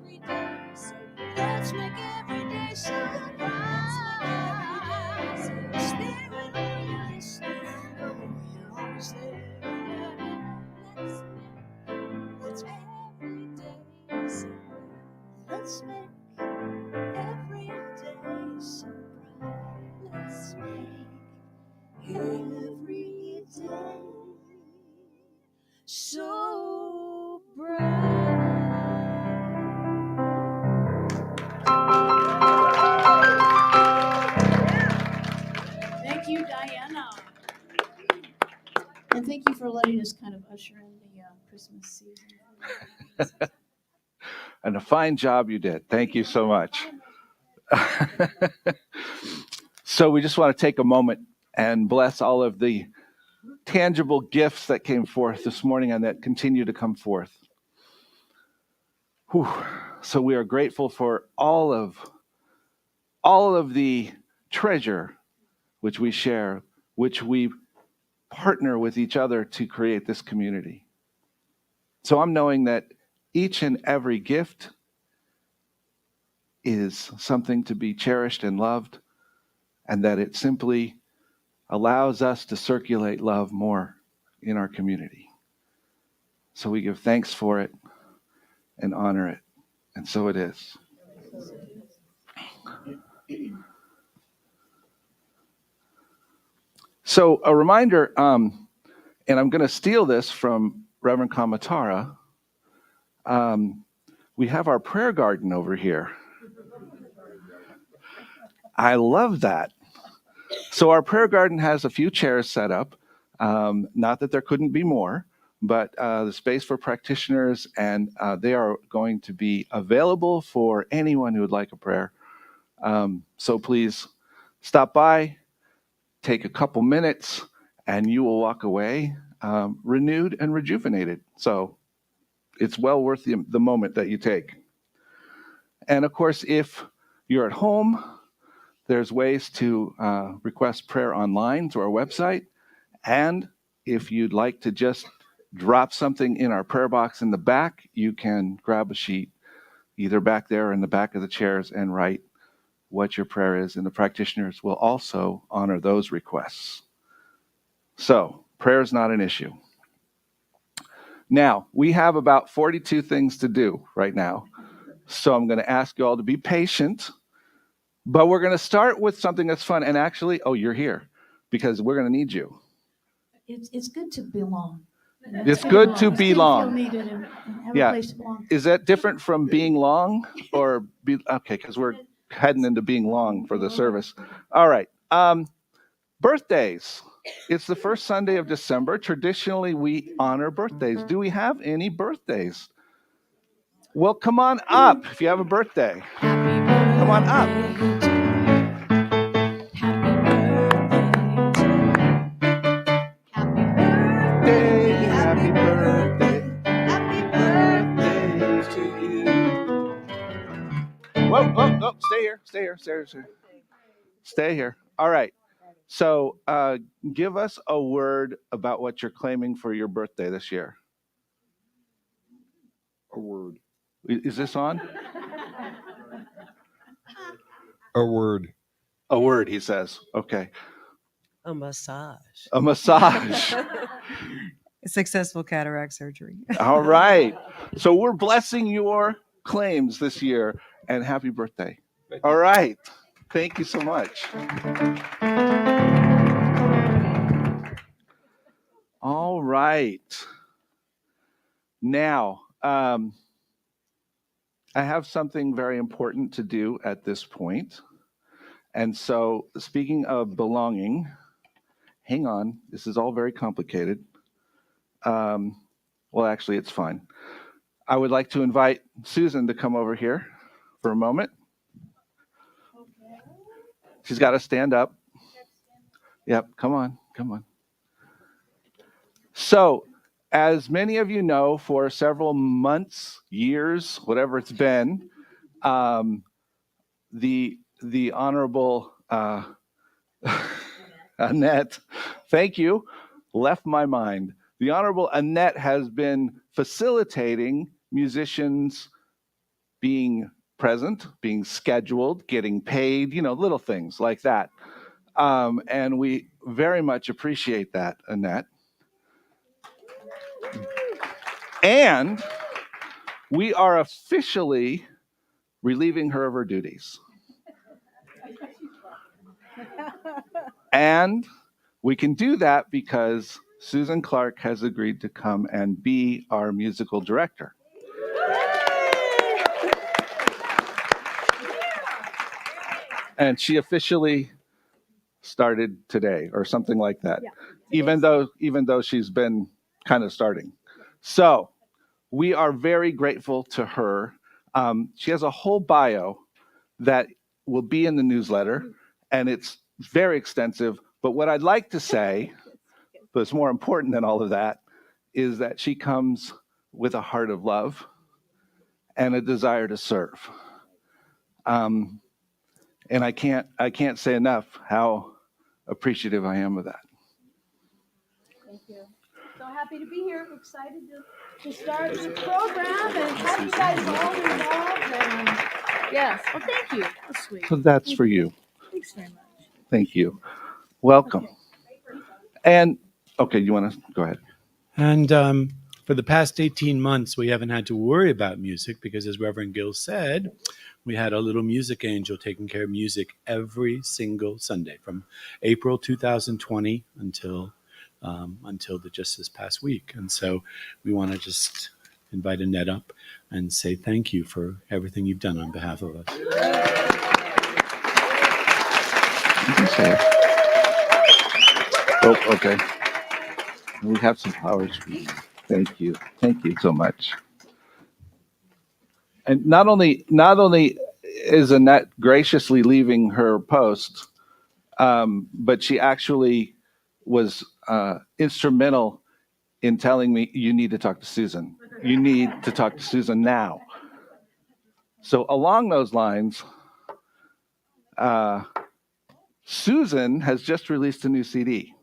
be bright. Let's make every day so bright. Let's make every day so bright. Spirit, are you listening? I know you're always there. Let's make every day so bright. Let's make every day so bright. Let's make every day so bright. Thank you, Diana. And thank you for letting us kind of usher in the Christmas season. And a fine job you did. Thank you so much. So we just want to take a moment and bless all of the tangible gifts that came forth this morning and that continue to come forth. Whew. So we are grateful for all of the treasure which we share, which we partner with each other to create this community. So I'm knowing that each and every gift is something to be cherished and loved, and that it simply allows us to circulate love more in our community. So we give thanks for it and honor it. And so it is. So a reminder, and I'm going to steal this from Reverend Kamatara. We have our prayer garden over here. I love that. So our prayer garden has a few chairs set up. Not that there couldn't be more, but the space for practitioners, and they are going to be available for anyone who would like a prayer. So please stop by, take a couple minutes, and you will walk away renewed and rejuvenated. So it's well worth the moment that you take. And of course, if you're at home, there's ways to request prayer online through our website. And if you'd like to just drop something in our prayer box in the back, you can grab a sheet either back there or in the back of the chairs and write what your prayer is. And the practitioners will also honor those requests. So prayer is not an issue. Now, we have about 42 things to do right now. So I'm going to ask you all to be patient. But we're going to start with something that's fun. And actually, oh, you're here because we're going to need you. It's good to belong. It's good to It's be good long. feel needed and have Yeah. a place to belong. Is that different from being long or be okay? Because we're heading into being long for the service. All right. Birthdays. It's the first Sunday of December. Traditionally, we honor birthdays. Do we have any birthdays? Well, come on up if you have a birthday. Come on up. Happy birthday. Happy birthday to you. Whoa, stay here. All right. So give us a word about what you're claiming for your birthday this year. A word. Is this on? A word. A word, he says. Okay. A massage. A massage. Successful cataract surgery. All right. So we're blessing your claims this year, and happy birthday. All right. Thank you so much. All right. Now, I have something very important to do at this point. And so, speaking of belonging, hang on. This is all very complicated. Well, actually, it's fine. I would like to invite Susan to come over here for a moment. She's got to stand up. Yep, come on. So, as many of you know, for several months, years, whatever it's been, the Honorable Annette, thank you, left my mind. The Honorable Annette has been facilitating musicians being present, being scheduled, getting paid, little things like that. And we very much appreciate that, Annette. And we are officially relieving her of her duties. And we can do that because Susan Clark has agreed to come and be our musical director. And she officially started today or something like that. Yeah, even though she's been kind of starting. So we are very grateful to her. She has a whole bio that will be in the newsletter, and it's very extensive. But what I'd like to say, but it's more important than all of that, is that she comes with a heart of love and a desire to serve. And I can't say enough how appreciative I am of that. Thank you. So happy to be here. Excited to start the program and have you guys all involved. And yes, well, thank you. That's sweet. So that's for you. Thanks very much. Thank you. Welcome. And okay, you want to go ahead? And for the past 18 months, we haven't had to worry about music because, as Reverend Gill said, we had a little music angel taking care of music every single Sunday from April 2020 until just this past week. And so we want to just invite Annette up and say thank you for everything you've done on behalf of us. Oh, okay. We have some flowers for you. Thank you. Thank you so much. And not only is Annette graciously leaving her post, but she actually was instrumental in telling me, you need to talk to Susan. You need to talk to Susan now. So along those lines, Susan has just released a new CD.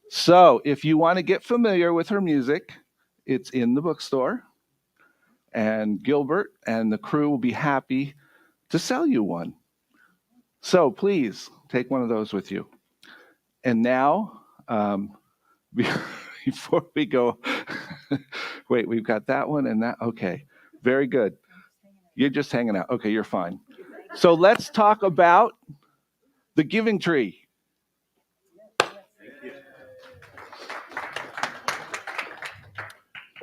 So if you want to get familiar with her music, it's in the bookstore. And Gilbert and the crew will be happy to sell you one. So please take one of those with you. And now, before we go, wait, we've got that one and that. Okay, very good. You're just hanging out. Okay, you're fine. So let's talk about the giving tree.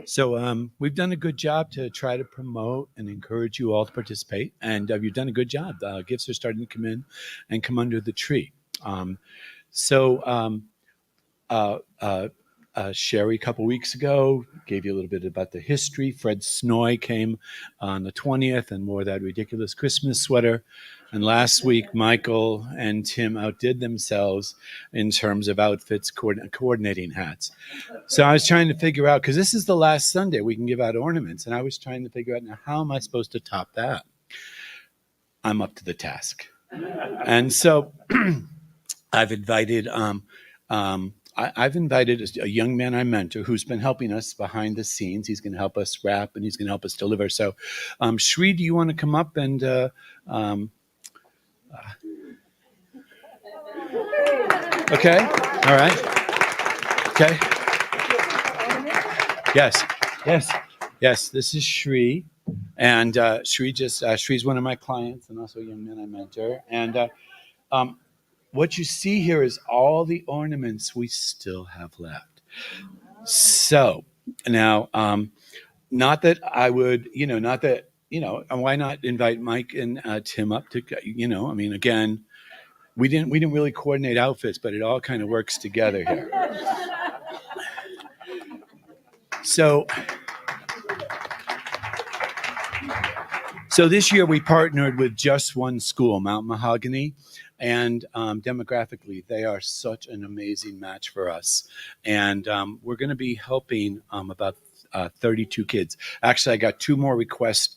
So we've done a good job to try to promote and encourage you all to participate, and you've done a good job. Gifts are starting to come in and come under the tree. Sherry, a couple weeks ago, gave you a little bit about the history. Fred Snoy came on the 20th and wore that ridiculous Christmas sweater. And last week, Michael and Tim outdid themselves in terms of outfits, coordinating hats. So I was trying to figure out, because this is the last Sunday we can give out ornaments, and I was trying to figure out, now, how am I supposed to top that? I'm up to the task. And so I've invited I've invited a young man I mentor who's been helping us behind the scenes. He's going to help us wrap, and he's going to help us deliver. So, Shri, do you want to come up and okay, all right, okay, yes. This is Shri, and Shri's one of my clients and also a young man I mentor, and what you see here is all the ornaments we still have left. So now, not that I would, why not invite Mike and Tim up to, again, we didn't really coordinate outfits, but it all kind of works together here. So this year we partnered with just one school, Mount Mahogany. And demographically, they are such an amazing match for us. And we're going to be helping about 32 kids. Actually, I got 2 more requests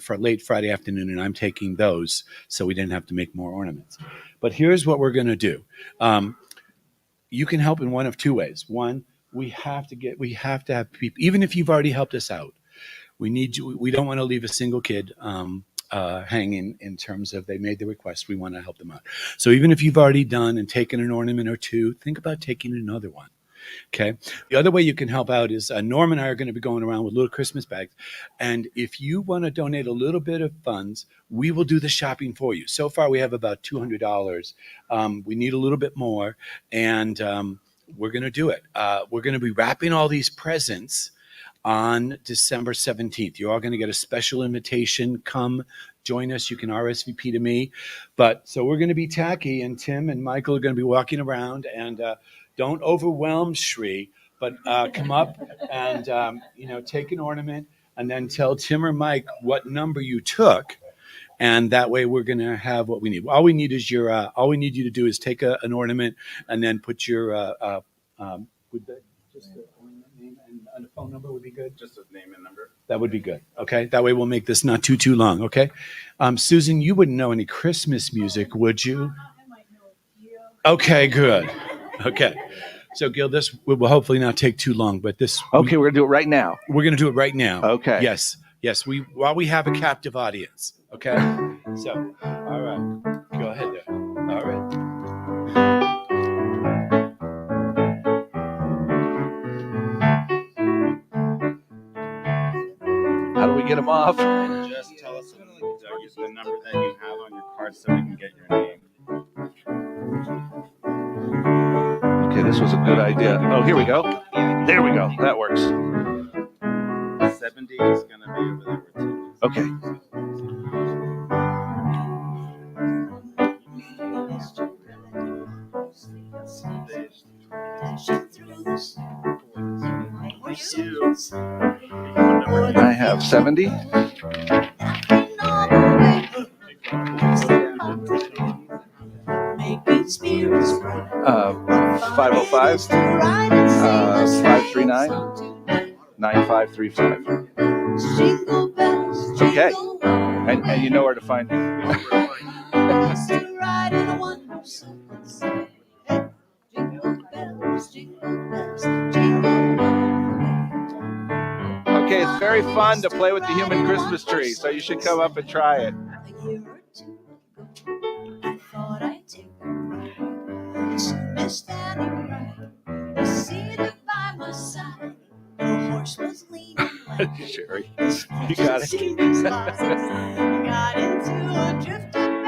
for late Friday afternoon, and I'm taking those so we didn't have to make more ornaments. But here's what we're going to do. You can help in one of 2 ways. One, we have to have people, even if you've already helped us out. We need you. We don't want to leave a single kid hanging in terms of they made the request. We want to help them out. So even if you've already done and taken an ornament or 2, think about taking another one. Okay. The other way you can help out is Norm and I are going to be going around with little Christmas bags. And if you want to donate a little bit of funds, we will do the shopping for you. So far, we have about $200. We need a little bit more. And we're going to do it. We're going to be wrapping all these presents on December 17th. You're all going to get a special invitation. Come join us. You can RSVP to me. So we're going to be tacky, and Tim and Michael are going to be walking around, and don't overwhelm Shri, but come up and, take an ornament and then tell Tim or Mike what number you took. And that way we're going to have what we need. All we need is all we need you to do is take an ornament and then put your, just the ornament name and a phone number would be good? Just a name and number. That would be good. Okay. That way we'll make this not too long. Okay. Susan, you wouldn't know any Christmas music, would you? I might know a few. Okay, good. Okay. So Gil, this will hopefully not take too long, but Okay, we're going to do it right now. We're going to do it right now. Okay. Yes. While we have a captive audience. Okay. So, all right. Go ahead there. All right. How do we get them off? Just tell us the number that you have on your card so we can get your name. Okay, this was a good idea. Oh, here we go. There we go. That works. 70 is going to be over there with you. Okay. I have 70. 505 539 9535. Okay. And you know where to find me. Okay, it's very fun to play with the human Christmas tree, so you should come up and try it. Sherry, you got it. Got into a drifted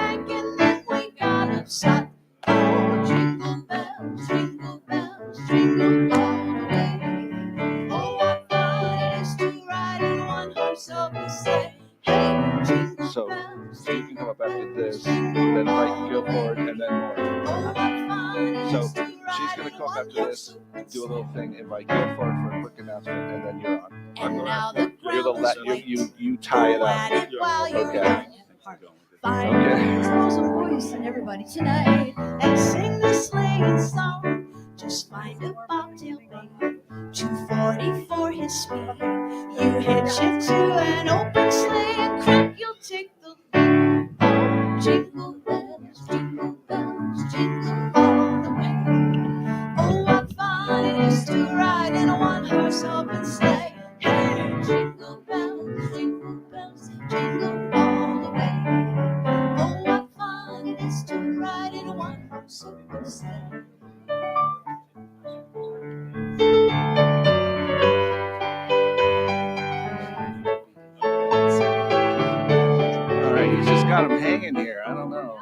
jingle all the way. Oh, what fun it is to ride in one horse open sleigh. Hey, jingle So bells, Steve can come up after this, then invite Gil forward, and then more. oh, what fun it So is to she's ride going in to come up one after horse this, open do a little sleigh. thing, invite Gil forward for a quick announcement, and then you're on. And now the You're the ground is white. you tie it Go up. at it while you're Okay. young. Find Okay. girls and boys and everybody tonight and sing the sleighing song. Just find a bobtail baby, 240 for his speed. You hitch it to an open sleigh and quick you'll take the lead. Oh, jingle bells, jingle all the way. Oh, what fun it is to ride in a one-horse open sleigh. Hey, jingle bells, jingle all the way. Oh, what fun it is to ride in a one-horse open sleigh. All right, he's just got him hanging here. I don't know.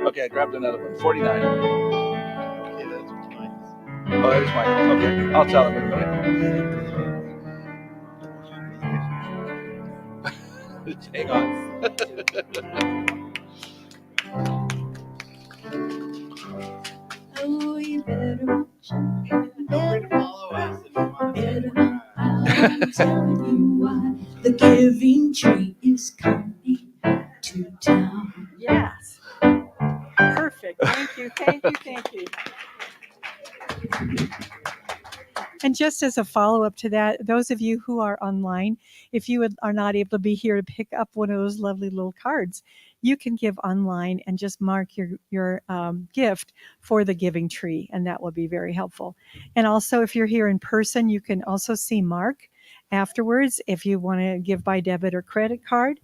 Okay, I grabbed another one. 49. Oh, there's Michael. Okay, I'll tell him in a minute. Hang on. Oh, you better watch out. Better follow us. Better know how I'm telling you why. The giving tree is coming to town. Yes. Perfect. Thank you. Thank you. Thank you. And just as a follow up to that, those of you who are online, if you are not able to be here to pick up one of those lovely little cards, you can give online and just mark your gift for the giving tree, and that will be very helpful. And also, if you're here in person, you can also see Mark afterwards if you want to give by debit or credit card.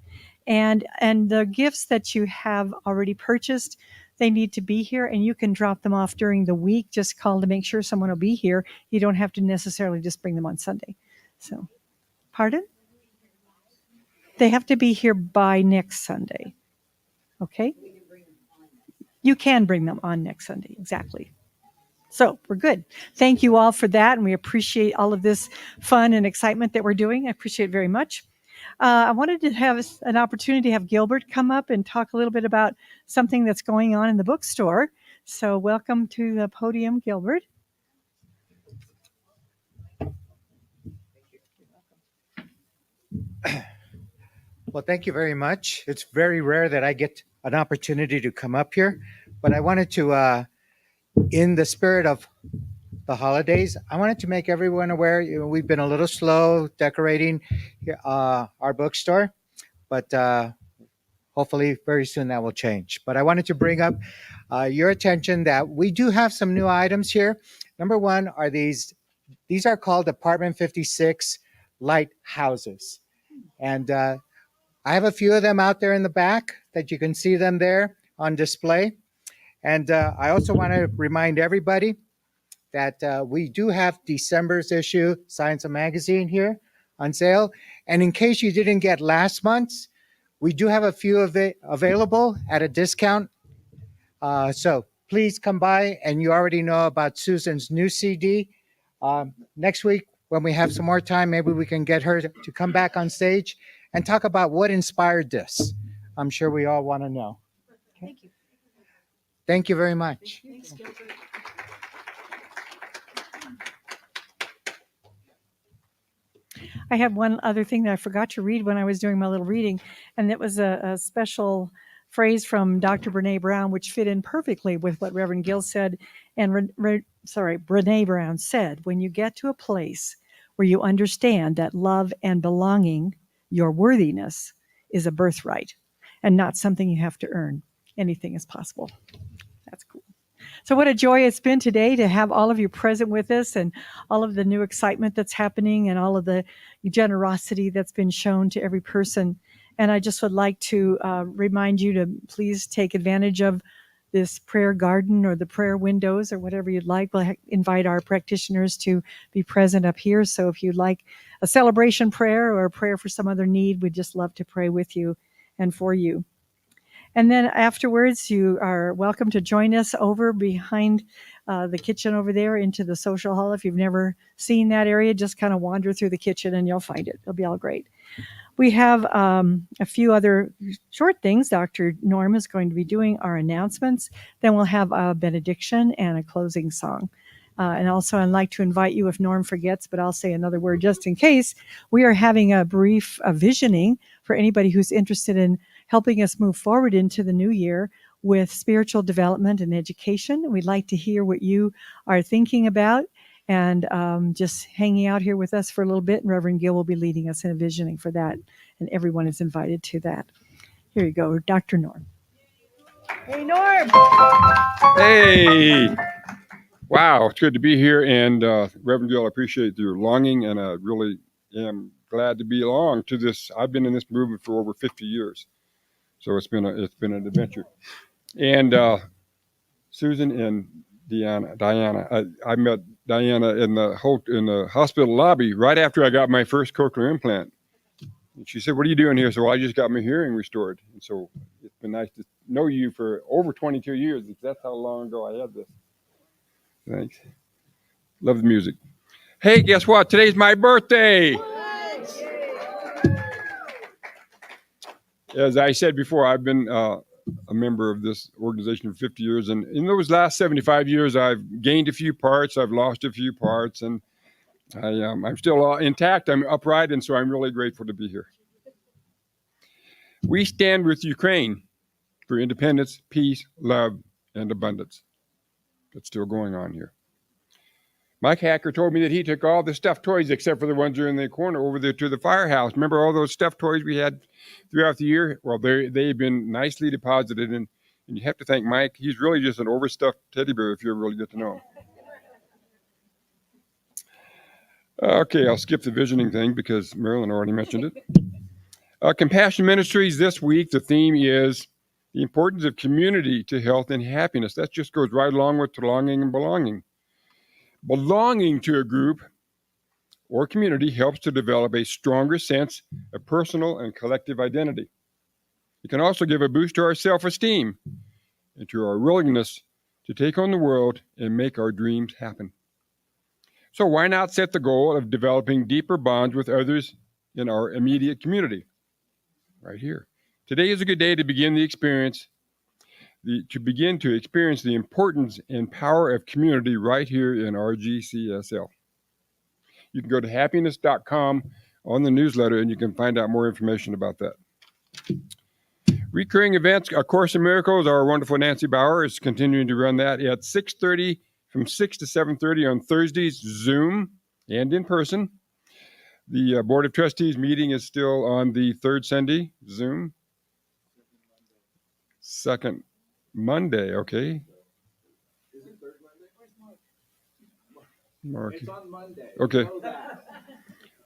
And the gifts that you have already purchased, they need to be here, and you can drop them off during the week. Just call to make sure someone will be here. You don't have to necessarily just bring them on Sunday. So, pardon? They have to be here by next Sunday. Okay? You can bring them on next Sunday. Exactly. So we're good. Thank you all for that, and we appreciate all of this fun and excitement that we're doing. I appreciate it very much. I wanted to have an opportunity to have Gilbert come up and talk a little bit about something that's going on in the bookstore. So welcome to the podium, Gilbert. Well, thank you very much. It's very rare that I get an opportunity to come up here, but I wanted to, in the spirit of the holidays, I wanted to make everyone aware, we've been a little slow decorating our bookstore, but hopefully very soon that will change. But I wanted to bring up your attention that we do have some new items here. Number one are these are called Apartment 56 lighthouses. And I have a few of them out there in the back that you can see them there on display. And I also want to remind everybody that we do have December's issue, Science of Magazine, here on sale. And in case you didn't get last month's, we do have a few of it available at a discount. So please come by, and you already know about Susan's new CD. Next week, when we have some more time, maybe we can get her to come back on stage and talk about what inspired this. I'm sure we all want to know. Okay. Thank you. Thank you very much. Thanks, Gilbert. I have one other thing that I forgot to read when I was doing my little reading, and it was a special phrase from Dr. Brene Brown, which fit in perfectly with what Reverend Gill said. And Brene Brown said, when you get to a place where you understand that love and belonging, your worthiness, is a birthright and not something you have to earn, anything is possible. That's cool. So what a joy it's been today to have all of you present with us, and all of the new excitement that's happening, and all of the generosity that's been shown to every person. And I just would like to remind you to please take advantage of this prayer garden or the prayer windows or whatever you'd like. We'll invite our practitioners to be present up here. So if you'd like a celebration prayer or a prayer for some other need, we'd just love to pray with you and for you. And then afterwards, you are welcome to join us over behind the kitchen over there into the social hall. If you've never seen that area, just kind of wander through the kitchen and you'll find it. It'll be all great. We have a few other short things. Dr. Norm is going to be doing our announcements. Then we'll have a benediction and a closing song. And also, I'd like to invite you, if Norm forgets, but I'll say another word just in case, we are having a brief visioning for anybody who's interested in helping us move forward into the new year with spiritual development and education. We'd like to hear what you are thinking about and just hanging out here with us for a little bit. And Reverend Gill will be leading us in a visioning for that. And everyone is invited to that. Here you go, Dr. Norm. Hey, Norm. Hey, wow, it's good to be here. And Reverend Gill, I appreciate your longing, and I really am glad to be along to this. I've been in this movement for over 50 years, so it's been an adventure. And Susan and Diana, I met Diana in the hospital lobby right after I got my first cochlear implant. And she said, "What are you doing here?" So, "Well, I just got my hearing restored." And so it's been nice to know you for over 22 years. That's how long ago I had this. Thanks. Love the music. Hey, guess what? Today's my birthday. As I said before, I've been a member of this organization for 50 years. And in those last 75 years, I've gained a few parts. I've lost a few parts. And I'm still intact. I'm upright. And so I'm really grateful to be here. We stand with Ukraine for independence, peace, love, and abundance. That's still going on here. Mike Hacker told me that he took all the stuffed toys except for the ones that are in the corner over there to the firehouse. Remember all those stuffed toys we had throughout the year? Well, they've been nicely deposited, and you have to thank Mike. He's really just an overstuffed teddy bear if you ever really get to know him. Okay, I'll skip the visioning thing because Marilyn already mentioned it. Compassion Ministries this week, the theme is the importance of community to health and happiness. That just goes right along with belonging and belonging. Belonging to a group or community helps to develop a stronger sense of personal and collective identity. It can also give a boost to our self-esteem and to our willingness to take on the world and make our dreams happen. So why not set the goal of developing deeper bonds with others in our immediate community? Right here. Today is a good day to begin to experience the importance and power of community right here in RGCSL. You can go to happiness.com on the newsletter and you can find out more information about that. Recurring events, A Course in Miracles, our wonderful Nancy Bauer is continuing to run that at 6:30, from 6 to 7:30 on Thursdays, Zoom and in person. The Board of Trustees meeting is still on the third Sunday, Zoom. Second Monday, okay. Mark. It's on Monday. Okay.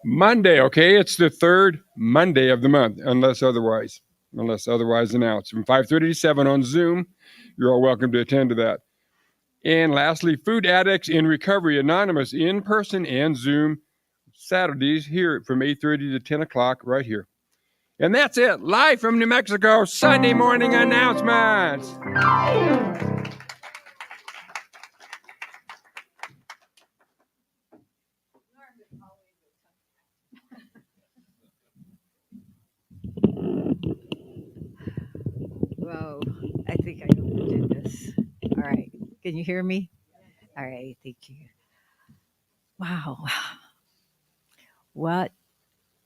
Monday, okay. It's the third Monday of the month, unless otherwise announced. From 5:30 to 7 on Zoom. You're all welcome to attend to that. And lastly, Food Addicts in Recovery Anonymous in person and Zoom Saturdays here from 8:30 to 10 o'clock right here. And that's it. Live from New Mexico, Sunday morning announcements. Whoa, I think I know who did this. All right. Can you hear me? All right. Thank you. Wow. What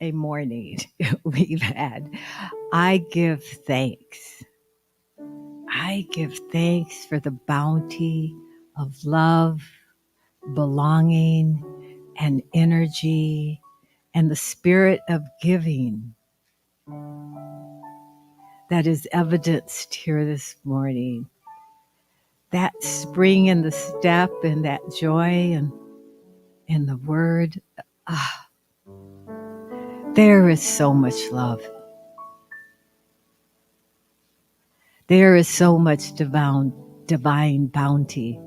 a morning we've had. I give thanks. I give thanks for the bounty of love, belonging, and energy, and the spirit of giving that is evidenced here this morning. That spring in the step and that joy and in the word. There is so much love. There is so much divine bounty.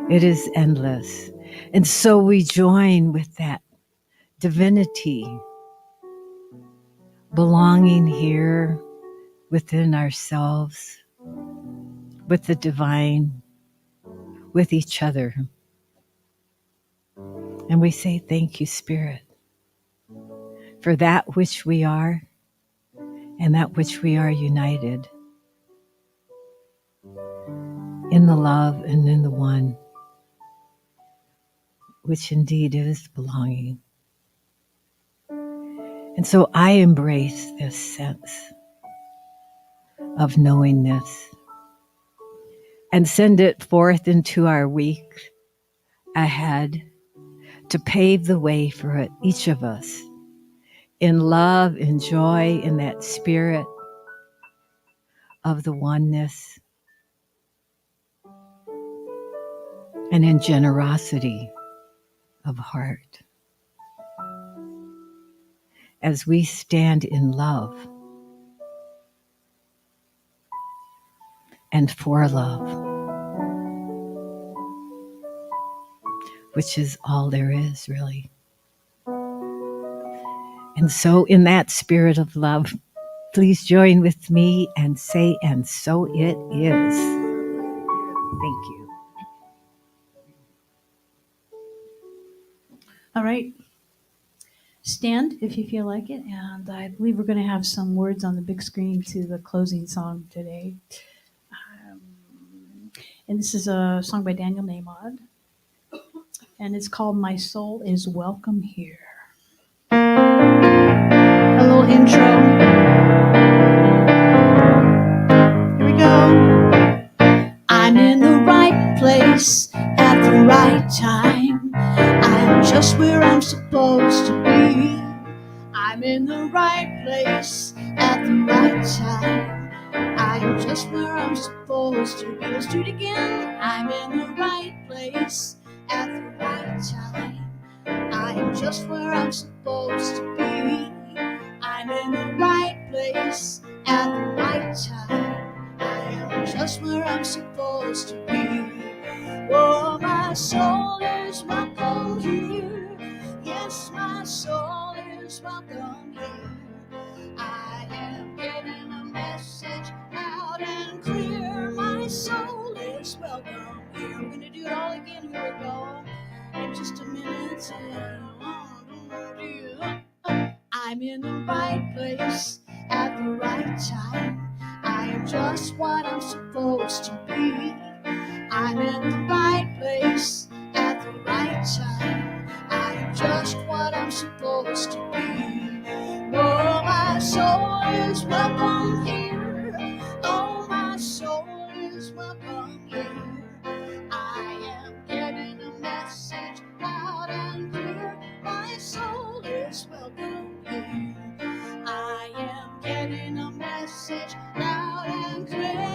It is endless. And so we join with that divinity belonging here within ourselves, with the divine, with each other. And we say, thank you, Spirit, for that which we are and that which we are united in the love and in the one, which indeed is belonging. And so I embrace this sense of knowingness and send it forth into our week ahead to pave the way for each of us in love and joy, in that spirit of the oneness, and in generosity of heart. As we stand in love and for love, which is all there is, really. And so in that spirit of love, please join with me and say, and so it is. Thank you. All right. Stand if you feel like it. And I believe we're going to have some words on the big screen to the closing song today. And this is a song by Daniel Namod. And it's called My Soul is Welcome Here. A little intro. Here we go. I'm in the right place at the right time. I'm just where I'm supposed to be. I'm in the right place at the right time. I'm just where I'm supposed to be. Let's do it again. I'm in the right place at the right time. I am just where I'm supposed to be. I'm in the right place at the right time. I am just where I'm supposed to be. Oh, my soul is welcome here. Yes, my soul is welcome here. I am getting a message loud and clear. My soul is welcome here. We're gonna do it all again. Here we go. In just a minute. I'm in the right place at the right time. I am just what I'm supposed to be. I'm in the right place at the right time. I am just what I'm supposed to be. Oh, my soul is welcome here. Oh, my soul is welcome here. I am getting a message loud and clear. My soul is welcome here. I am getting a message loud and clear.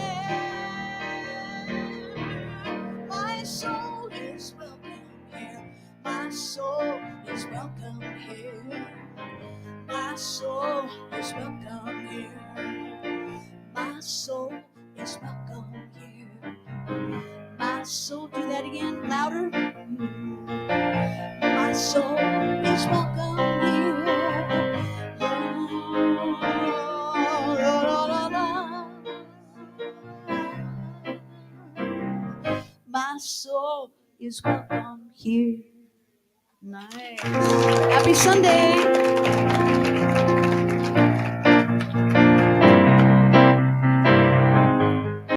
My soul is welcome here. My soul is welcome here. My soul is welcome here. My soul is welcome here. My soul, do that again, louder. My soul is welcome here. My soul is welcome here. Nice. Happy Sunday.